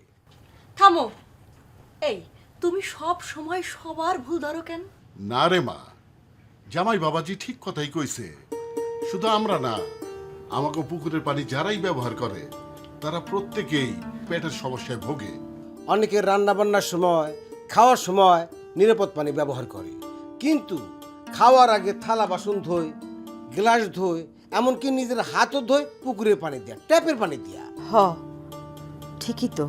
থামো। এই তুমি সব সময় সবার ভুল ধরো কেন? না রে মা, জামাই বাবাজি ঠিক কথাই কইছে। শুধু আমরা না, আমাকে পুকুরের পানি যারাই ব্যবহার করে তারা প্রত্যেকেই পেটের সমস্যায় ভোগে। অনেকে রান্না বান্নার সময়, খাওয়ার সময় নিরাপদ পানি ব্যবহার করে, কিন্তু খাওয়ার আগে থালা বাসন ধোয়, গ্লাস ধোয়, এমনকি নিজের হাতও ধোয় পুকুরের পানি দিয়া, ট্যাপের পানি দিয়া। হ ঠিকই তো,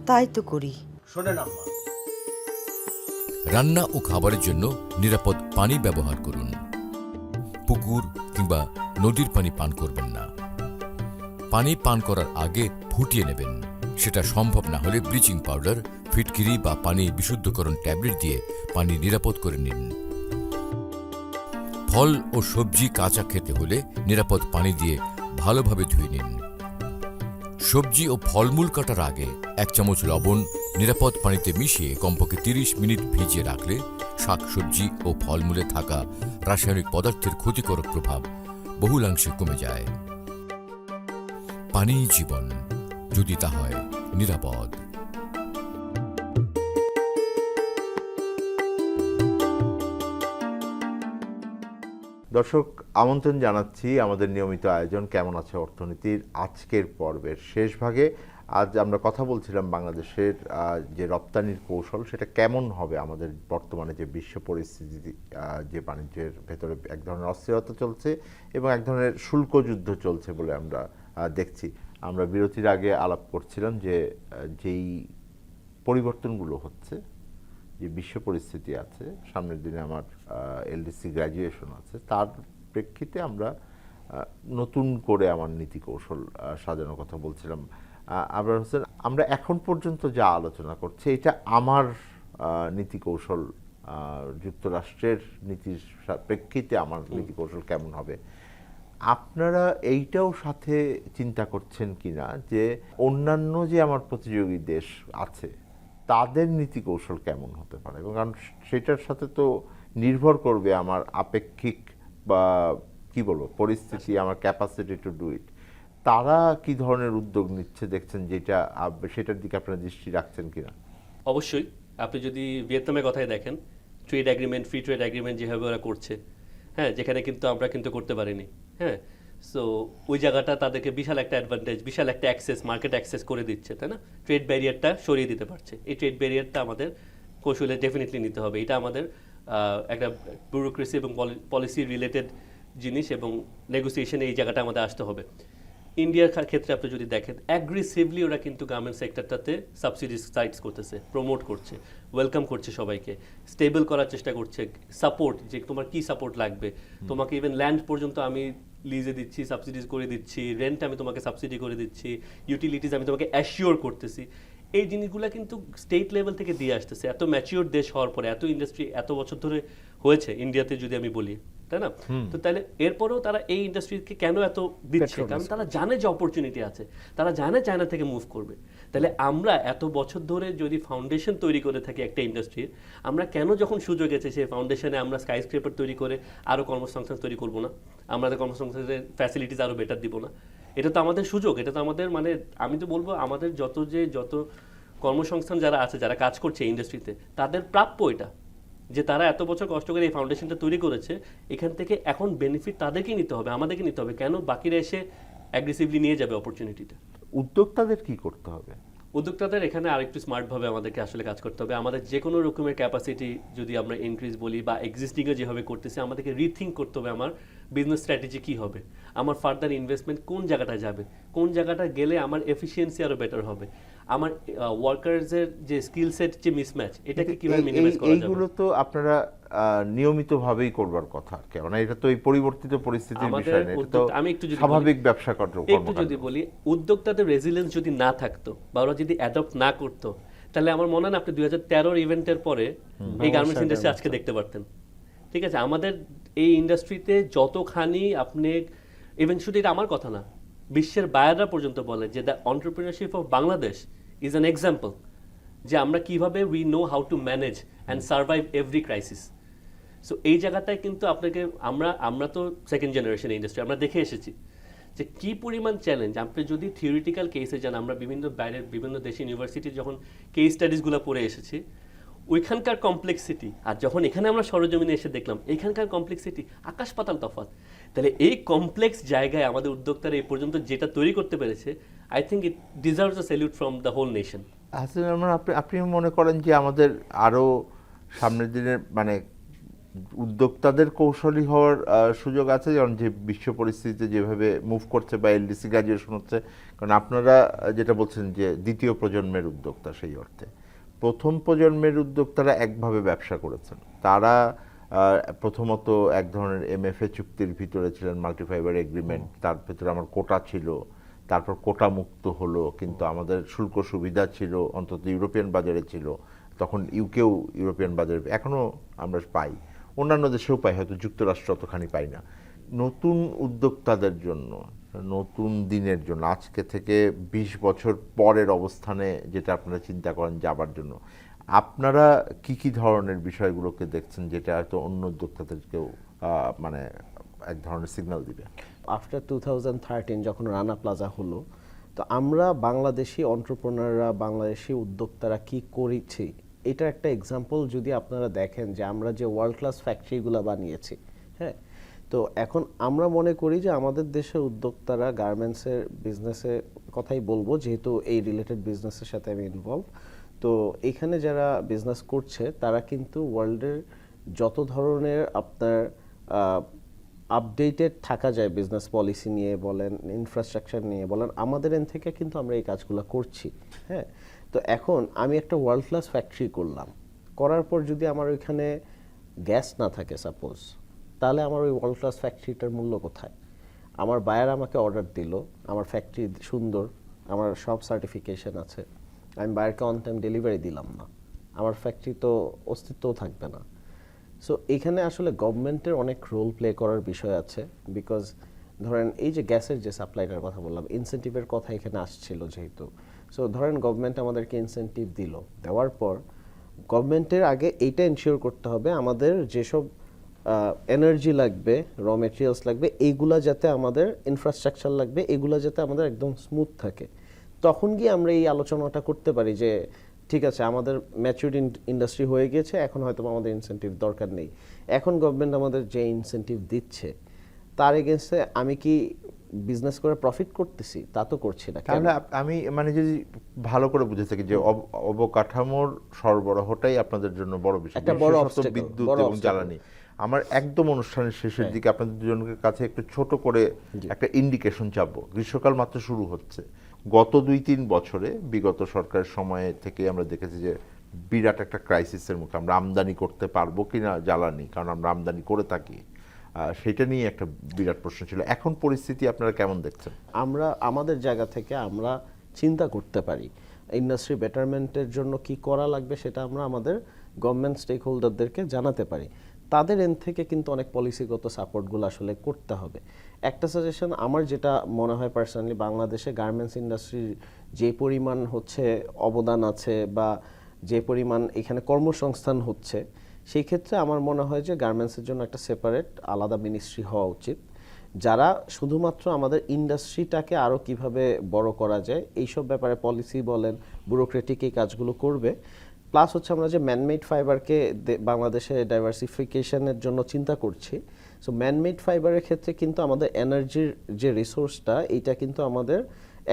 তাই তো করি। শোনেন আম্মা, রান্না ও খাবারের জন্য নিরাপদ পানি ব্যবহার করুন। পুকুর কিংবা নদীর পানি পান করবেন না। পানি পান করার আগে ফুটিয়ে নেবেন। সেটা সম্ভব না হলে ব্লিচিং পাউডার, ফিটকিরি বা পানি বিশুদ্ধকরণ ট্যাবলেট দিয়ে পানি নিরাপদ করে নিন। ফল ও সবজি কাঁচা খেতে হলে নিরাপদ পানি দিয়ে ভালোভাবে ধুয়ে নিন। সবজি ও ফলমূল কাটার আগে 1 চামচ লবণ নিরাপদ পানিতে মিশিয়ে কমপক্ষে 30 মিনিট ভিজিয়ে রাখলে শাকসবজি ও ফলমূলে থাকা রাসায়নিক পদার্থের ক্ষতিকারক প্রভাব বহুলাংশে কমে যায়। পানিই জীবন, যদি তা হয় নিরাপদ। দর্শক, আমন্ত্রণ জানাচ্ছি আমাদের নিয়মিত আয়োজন কেমন আছে অর্থনীতির আজকের পর্বের শেষ ভাগে। আজ আমরা কথা বলছিলাম বাংলাদেশের যে রপ্তানির কৌশল সেটা কেমন হবে আমাদের বর্তমানে যে বিশ্ব পরিস্থিতি, যে বাণিজ্যের ভেতরে এক ধরনের অস্থিরতা চলছে এবং এক ধরনের শুল্ক যুদ্ধ চলছে বলে আমরা দেখছি। আমরা বিরতির আগে আলাপ করছিলাম যে যেই পরিবর্তনগুলো হচ্ছে, যে বিশ্ব পরিস্থিতি আছে, সামনের দিনে আমার এলডিসি গ্র্যাজুয়েশন আছে, তার প্রেক্ষিতে আমরা নতুন করে আমার নীতি কৌশল সাজানোর কথা বলছিলাম। আবরার হোসেন, আমরা এখন পর্যন্ত যা আলোচনা করছি এটা আমার নীতি কৌশল, যুক্তরাষ্ট্রের নীতির প্রেক্ষিতে আমার নীতি কৌশল কেমন হবে, আপনারা এইটাও সাথে চিন্তা করছেন কিনা যে অন্যান্য যে আমার প্রতিযোগী দেশ আছে তাদের নীতি কৌশল কেমন হতে পারে, এবং কারণ সেটার সাথে তো নির্ভর করবে আমার আপেক্ষিক বা কি বলবো পরিস্থিতি, আমার ক্যাপাসিটি টু ডু ইট। তারা কি ধরনের উদ্যোগ নিচ্ছে দেখছেন, যেটা সেটার দিকে আপনারা দৃষ্টি রাখছেন কিনা? অবশ্যই। আপনি যদি ভিয়েতনামের কথাই দেখেন, trade agreement, free trade agreement যেভাবে ওরা করছে, হ্যাঁ, যেখানে কিন্তু আমরা কিন্তু করতে পারিনি, হ্যাঁ, সো ওই জায়গাটা তাদেরকে বিশাল একটা অ্যাডভান্টেজ, বিশাল একটা অ্যাক্সেস, মার্কেট অ্যাক্সেস করে দিচ্ছে, তাই না? ট্রেড ব্যারিয়ারটা সরিয়ে দিতে পারছে। এই ট্রেড ব্যারিয়ারটা আমাদের কৌশলে ডেফিনেটলি নিতে হবে। এটা আমাদের একটা ব্যুরোক্রেসি এবং পলিসি রিলেটেড জিনিস, এবং নেগোসিয়েশনে এই জায়গাটা আমাদের আসতে হবে। ইন্ডিয়ার ক্ষেত্রে আপনি যদি দেখেন, অ্যাগ্রেসিভলি ওরা কিন্তু গার্মেন্ট সেক্টরটাতে সাবসিডি সাইটস করতেছে, প্রমোট করছে, ওয়েলকাম করছে সবাইকে, স্টেবল করার চেষ্টা করছে, সাপোর্ট, যে তোমার কি সাপোর্ট লাগবে, তোমাকে ইভেন ল্যান্ড পর্যন্ত আমি লিজে দিচ্ছি, সাবসিডিজ করে দিচ্ছি, রেন্ট আমি তোমাকে সাবসিডি করে দিচ্ছি, ইউটিলিটিস আমি তোমাকে অ্যাসিওর করতেছি। এই জিনিসগুলো কিন্তু স্টেট লেভেল থেকে দিয়ে আসতেছে। এত ম্যাচিওর দেশ হওয়ার পরে, এত ইন্ডাস্ট্রি এত বছর ধরে হয়েছে ইন্ডিয়াতে যদি আমি বলি, তাই না? তো তাহলে এরপরেও তারা এই ইন্ডাস্ট্রিকে কেন এত দিচ্ছে? কারণ তারা জানে যে অপরচুনিটি আছে, তারা জানে চায়না থেকে মুভ করবে। তাহলে আমরা এত বছর ধরে যদি ফাউন্ডেশন তৈরি করে থাকি একটা ইন্ডাস্ট্রির, আমরা কেন যখন সুযোগ এসেছে সেই ফাউন্ডেশনে আমরা স্কাইস্ক্রেপার তৈরি করে আরও কর্মসংস্থান তৈরি করবো না? আমাদের কর্মসংস্থানের ফ্যাসিলিটিস আরও বেটার দিব না? এটা তো আমাদের সুযোগ, এটা তো আমাদের, মানে আমি তো বলবো আমাদের যত কর্মসংস্থান যারা আছে, যারা কাজ করছে ইন্ডাস্ট্রিতে, তাদের প্রাপ্য এটা, যে তারা এত বছর কষ্ট করে এই ফাউন্ডেশনটা তৈরি করেছে, এখান থেকে এখন বেনিফিট তাদেরকেই নিতে হবে, আমাদেরকে নিতে হবে। কেন বাকিরা এসে অ্যাগ্রেসিভলি নিয়ে যাবে অপরচুনিটিটা? উদ্যোক্তাদের কি করতে হবে? উদ্যোক্তাদের এখানে আরেকটু স্মার্টভাবে আমাদেরকে আসলে কাজ করতে হবে। আমাদের যে কোনো রকমের ক্যাপাসিটি যদি আমরা ইনক্রিজ বলি বা এক্সিস্টিংয়ে যেভাবে করতেছি, আমাদেরকে রিথিঙ্ক করতে হবে আমার বিজনেস স্ট্র্যাটেজি কী হবে, আমার ফার্দার ইনভেস্টমেন্ট কোন জায়গাটায় যাবে, কোন জায়গাটা গেলে আমার এফিসিয়েন্সি আরও বেটার হবে, আমার ওয়ার্কার্সের যে স্কিল সেট যে মিসম্যাচ, এটাকে কীভাবে মিনিমাইজ করা যাবে। এইগুলো তো আপনারা নিয়মিতভাবেই করবার কথা, মানে এটা তো এই পরিবর্তিত পরিস্থিতির বিষয় না, এটা তো আমি একটু যদি স্বাভাবিক ব্যবসা একটু যদি বলি, উদ্যোক্তাদের রেজিলিয়েন্স যদি না থাকতো বা ওরা যদি অ্যাডপ্ট না করতো, তাহলে আমার মনে হয় আপনি 2013 ইভেন্টের পরে এই গার্মেন্টস ইন্ডাস্ট্রি আজকে দেখতে পারতেন। ঠিক আছে, আমাদের এই ইন্ডাস্ট্রিতে যতখানি আপনি, ইভেন শুধু এটা আমার কথা না, বিশ্বের বায়াররা পর্যন্ত বলে যে the entrepreneurship of Bangladesh is an example, যে আমরা কিভাবে we know how to manage and survive every crisis. So এই জায়গাটায় কিন্তু আপনাকে, আমরা তো সেকেন্ড জেনারেশন ইন্ডাস্ট্রি, আমরা দেখে এসেছি যে কি পরিমাণ চ্যালেঞ্জ। আপনি যদি থিওরিটিক্যাল কেসে যান, আমরা বাইরের বিভিন্ন দেশে ইউনিভার্সিটি যখন কেস স্টাডিজগুলো পড়ে এসেছি, ওইখানকার কমপ্লেক্সিটি আর যখন এখানে আমরা সরজমিনে এসে দেখলাম, এখানকার কমপ্লেক্সিটি আকাশ পাতাল তফাৎ। তাহলে এই কমপ্লেক্স জায়গায় আমাদের উদ্যোক্তারা এই পর্যন্ত যেটা তৈরি করতে পেরেছে, I think it deserves a salute from the whole nation. Hasan, আপনি মনে করেন যে আমাদের আরও সামনের দিনের মানে উদ্যোক্তাদের কৌশলী হওয়ার সুযোগ আছে, যেমন যে বিশ্ব পরিস্থিতিতে যেভাবে মুভ করছে বা এলডিসি গ্র্যাজুয়েশন হচ্ছে? কারণ আপনারা যেটা বলছেন যে দ্বিতীয় প্রজন্মের উদ্যোক্তা, সেই অর্থে প্রথম প্রজন্মের উদ্যোক্তারা একভাবে ব্যবসা করেছেন। তারা প্রথমত এক ধরনের এমএফএ চুক্তির ভিতরে ছিলেন, মাল্টিফাইবার এগ্রিমেন্ট, তার ভিতরে আমার কোটা ছিল, তারপর কোটা মুক্ত হলো, কিন্তু আমাদের শুল্ক সুবিধা ছিল, অন্তত ইউরোপিয়ান বাজারে ছিল, তখন ইউকেও ইউরোপিয়ান বাজারে এখনও আমরা পাই, অন্যান্য দেশেও পাই, হয়তো যুক্তরাষ্ট্র অতখানি পাই না। নতুন উদ্যোক্তাদের জন্য, নতুন দিনের জন্য, আজকে থেকে 20 বছর পরের অবস্থানে যেটা আপনারা চিন্তা করেন যাবার জন্য, আপনারা কি কি ধরনের বিষয়গুলোকে দেখছেন যেটা হয়তো অন্য উদ্যোক্তাদেরকেও মানে এক ধরনের সিগন্যাল দিবে? আফটার 2013 যখন রানা প্লাজা হলো, তো আমরা বাংলাদেশি এন্টারপ্রেনাররা, বাংলাদেশি উদ্যোক্তারা কি করেছি, এটার একটা এক্সাম্পল যদি আপনারা দেখেন যে আমরা যে ওয়ার্ল্ড ক্লাস ফ্যাক্টরিগুলো বানিয়েছি, হ্যাঁ, তো এখন আমরা মনে করি যে আমাদের দেশের উদ্যোক্তারা গার্মেন্টসের বিজনেসে কথাই বলবো, যেহেতু এই রিলেটেড বিজনেসের সাথে আমি ইনভলভ। তো এখানে যারা বিজনেস করছে তারা কিন্তু ওয়ার্ল্ডের যত ধরনের আপনার আপডেটেড থাকা যায় বিজনেস পলিসি নিয়ে বলেন, ইনফ্রাস্ট্রাকচার নিয়ে বলেন, আমাদের এন থেকে কিন্তু আমরা এই কাজগুলো করছি। হ্যাঁ, তো এখন আমি একটা ওয়ার্ল্ড ক্লাস ফ্যাক্টরি করলাম, করার পর যদি আমার ওইখানে গ্যাস না থাকে সাপোজ, তাহলে আমার ওই ওয়ার্ল্ড ক্লাস ফ্যাক্টরিটার মূল্য কোথায়? আমার বায়ার আমাকে অর্ডার দিল, আমার ফ্যাক্টরি সুন্দর, আমার সব সার্টিফিকেশন আছে, আমি বায়ারকে অন টাইম ডেলিভারি দিলাম না, আমার ফ্যাক্টরি তো অস্তিত্বও থাকবে না। সো এখানে আসলে গভর্নমেন্টের অনেক রোল প্লে করার বিষয় আছে, বিকজ ধরেন এই যে গ্যাসের যে সাপ্লাইটার কথা বললাম, ইনসেন্টিভের কথা এখানে আসছিল যেহেতু, সো ধরেন গভর্নমেন্ট আমাদেরকে ইনসেন্টিভ দিল, দেওয়ার পর গভর্নমেন্টের আগে এইটা এনশিওর করতে হবে আমাদের যেসব এনার্জি লাগবে, র মেটেরিয়ালস লাগবে, এইগুলা যাতে আমাদের ইনফ্রাস্ট্রাকচার লাগবে, এগুলা যাতে আমাদের একদম স্মুথ থাকে। তখন গিয়ে আমরা এই আলোচনাটা করতে পারি যে ঠিক আছে, আমাদের ম্যাচুরড ইন্ডাস্ট্রি হয়ে গেছে, এখন হয়তো আমাদের ইনসেন্টিভ দরকার নেই। এখন গভর্নমেন্ট আমাদের যে ইনসেন্টিভ দিচ্ছে তার এগেনস্টে আমি কি বিজনেস করে প্রফিট করতেছি? তা তো করছি না। তাহলে আমি মানে যদি ভালো করে বুঝে থাকি যে অবকাঠামোর সরবরাহটাই আপনাদের জন্য বড় বিষয়, একটা বড় বিশেষত obstacle, বিদ্যুৎ বড় এবং obstacle। জ্বালানি। আমার একদম অনুষ্ঠানের শেষের দিকে আপনাদের দুজনের কাছে একটু ছোট করে একটা ইন্ডিকেশন চাবো। গ্রীষ্মকাল মাত্র শুরু হচ্ছে, গত 2-3 বছরে বিগত সরকারের সময় থেকে আমরা দেখেছি যে বিরাট একটা ক্রাইসিসের মুখে। আমরা আমদানি করতে পারবো কিনা জ্বালানি, কারণ আমরা আমদানি করে থাকি, সেটা নিয়ে একটা বিরাট প্রশ্ন ছিল। এখন পরিস্থিতি আপনারা কেমন দেখছেন? আমরা আমাদের জায়গা থেকে আমরা চিন্তা করতে পারি ইন্ডাস্ট্রি বেটারমেন্টের জন্য কি করা লাগবে, সেটা আমরা আমাদের গভর্নমেন্ট স্টেক হোল্ডারদেরকে জানাতে পারি। তাদের এন থেকে কিন্তু অনেক পলিসিগত সাপোর্টগুলো আসলে করতে হবে। একটা সাজেশন আমার যেটা মনে হয় পার্সোনালি, বাংলাদেশে গার্মেন্টস ইন্ডাস্ট্রির যে পরিমাণ হচ্ছে অবদান আছে বা যে পরিমাণ এখানে কর্মসংস্থান হচ্ছে, সেই ক্ষেত্রে আমার মনে হয় যে গার্মেন্টসের জন্য একটা সেপারেট আলাদা মিনিস্ট্রি হওয়া উচিত, যারা শুধুমাত্র আমাদের ইন্ডাস্ট্রিটাকে আরও কিভাবে বড় করা যায় এইসব ব্যাপারে পলিসি বলেন, ব্যুরোক্রেটিক এই কাজগুলো করবে। প্লাস হচ্ছে আমরা যে ম্যানমেড ফাইবারকে বাংলাদেশে ডাইভার্সিফিকেশনের জন্য চিন্তা করছি, সো ম্যানমেড ফাইবারের ক্ষেত্রে কিন্তু আমাদের এনার্জির যে রিসোর্সটা, এইটা কিন্তু আমাদের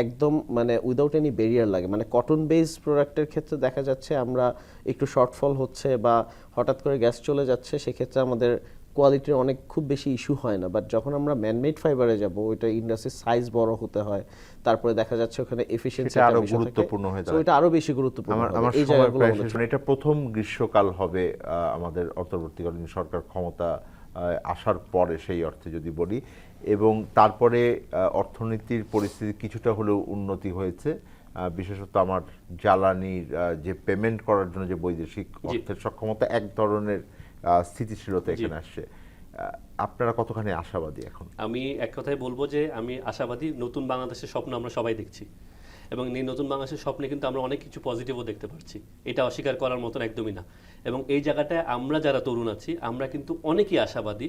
একদম মানে উইদাউট এনি ব্যারিয়ার লাগে। মানে কটন বেসড প্রোডাক্টের ক্ষেত্রে দেখা যাচ্ছে আমরা একটু শর্টফল হচ্ছে বা হঠাৎ করে গ্যাস চলে যাচ্ছে, সেক্ষেত্রে আমাদের কোয়ালিটির অনেক খুব বেশি ইস্যু হয় না। বাট যখন আমরা ম্যানমেড ফাইবারে যাব, ওইটা ইন্ডাস্ট্রির সাইজ বড় হতে হয়, তারপরে দেখা যাচ্ছে ওখানে এফিশিয়েন্সি আরো গুরুত্বপূর্ণ হয়ে যায়, ওইটা আরো বেশি গুরুত্বপূর্ণ। আমার এই জায়গাগুলো এটা প্রথম গ্রীষ্মকাল হবে আমাদের অন্তর্বর্তীকালীন সরকার ক্ষমতা আসার পরে, সেই অর্থে যদি বলি, এবং তারপরে অর্থনীতির পরিস্থিতি কিছুটা হলেও উন্নতি হয়েছে, বিশেষত আমার জ্বালানির যে পেমেন্ট করার জন্য যে বৈদেশিক অর্থের সক্ষমতা, এক ধরনের স্থিতিশীলতা এখানে আসছে। আপনারা কতখানি আশাবাদী এখন? আমি এক কথায় বলবো যে আমি আশাবাদী। নতুন বাংলাদেশের স্বপ্ন আমরা সবাই দেখছি, এবং এই নতুন বাংলাদেশের স্বপ্নে কিন্তু আমরা অনেক কিছু পজিটিভও দেখতে পাচ্ছি, এটা অস্বীকার করার মতন একদমই না। এবং এই জায়গাটায় আমরা যারা তরুণ আছি, আমরা কিন্তু অনেকেই আশাবাদী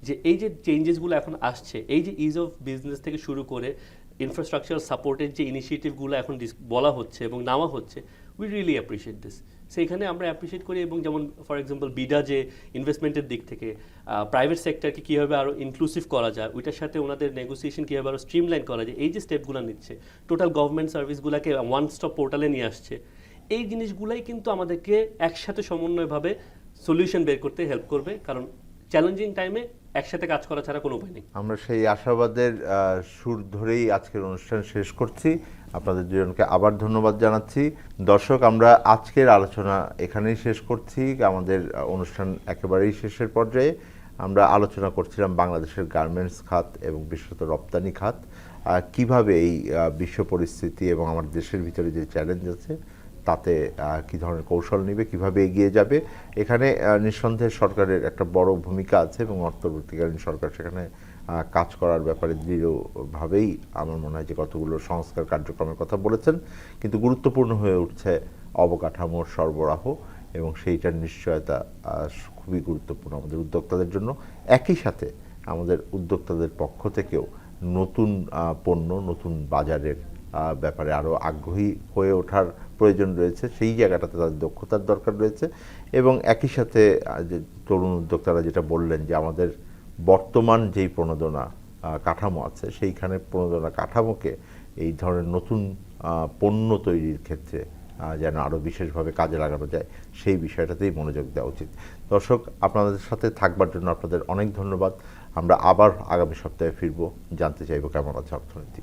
যে এই যে চেঞ্জেসগুলো এখন আসছে, এই যে ইজ অফ বিজনেস থেকে শুরু করে ইনফ্রাস্ট্রাকচার সাপোর্টের যে ইনিশিয়েটিভগুলো এখন বলা হচ্ছে এবং নেওয়া হচ্ছে, উই রিয়েলি অ্যাপ্রিসিয়েট দিস। সেইখানে আমরা অ্যাপ্রিসিয়েট করি, এবং যেমন ফর এক্সাম্পল বিডা যে ইনভেস্টমেন্টের দিক থেকে প্রাইভেট সেক্টরকে কীভাবে আরও ইনক্লুসিভ করা যায়, ওইটার সাথে ওনাদের নেগোসিয়েশন কীভাবে আরও স্ট্রিমলাইন করা যায়, এই যে স্টেপগুলো নিচ্ছে, টোটাল গভর্নমেন্ট সার্ভিসগুলোকে ওয়ান স্টপ পোর্টালে নিয়ে আসছে, এই জিনিসগুলাই কিন্তু আমাদেরকে একসাথে সমন্বয়ভাবে সলিউশন বের করতে হেল্প করবে, কারণ চ্যালেঞ্জিং টাইমে একসাথে কাজ করা ছাড়া কোনো উপায় নেই। আমরা সেই আশাবাদের সুর ধরেই আজকের অনুষ্ঠান শেষ করছি। আপনাদের দুজনকে আবার ধন্যবাদ জানাচ্ছি। দর্শক, আমরা আজকের আলোচনা এখানেই শেষ করছি। আমাদের অনুষ্ঠান একেবারেই শেষের পর্যায়ে। আমরা আলোচনা করছিলাম বাংলাদেশের গার্মেন্টস খাত এবং বিশেষত রপ্তানি খাত কিভাবে এই বিশ্ব পরিস্থিতি এবং আমার দেশের ভিতরে যে চ্যালেঞ্জ আছে তাতে কী ধরনের কৌশল নেবে, কিভাবে এগিয়ে যাবে। এখানে নিঃসন্দেহে সরকারের একটা বড় ভূমিকা আছে এবং অন্তর্বর্তীকালীন সরকার সেখানে কাজ করার ব্যাপারে দৃঢ়ভাবেই আমার মনে হয় যে কতগুলো সংস্কার কার্যক্রমের কথা বলেছেন, কিন্তু গুরুত্বপূর্ণ হয়ে উঠছে অবকাঠামোর সরবরাহ, এবং সেইটার নিশ্চয়তা খুবই গুরুত্বপূর্ণ আমাদের উদ্যোক্তাদের জন্য। একই সাথে আমাদের উদ্যোক্তাদের পক্ষ থেকেও নতুন পণ্য, নতুন বাজারের ব্যাপারে আরও আগ্রহী হয়ে ওঠার প্রয়োজন রয়েছে, সেই জায়গাটাতে তাদের দক্ষতার দরকার রয়েছে। এবং একই সাথে যে তরুণ উদ্যোক্তারা যেটা বললেন যে আমাদের বর্তমান যেই প্রণোদনা কাঠামো আছে, সেইখানে প্রণোদনা কাঠামোকে এই ধরনের নতুন পণ্য তৈরির ক্ষেত্রে যেন আরও বিশেষভাবে কাজে লাগানো যায় সেই বিষয়টাতেই মনোযোগ দেওয়া উচিত। দর্শক, আপনাদের সাথে থাকবার জন্য আপনাদের অনেক ধন্যবাদ। আমরা আবার আগামী সপ্তাহে ফিরব, জানতে চাইব কেমন আছে অর্থনীতি।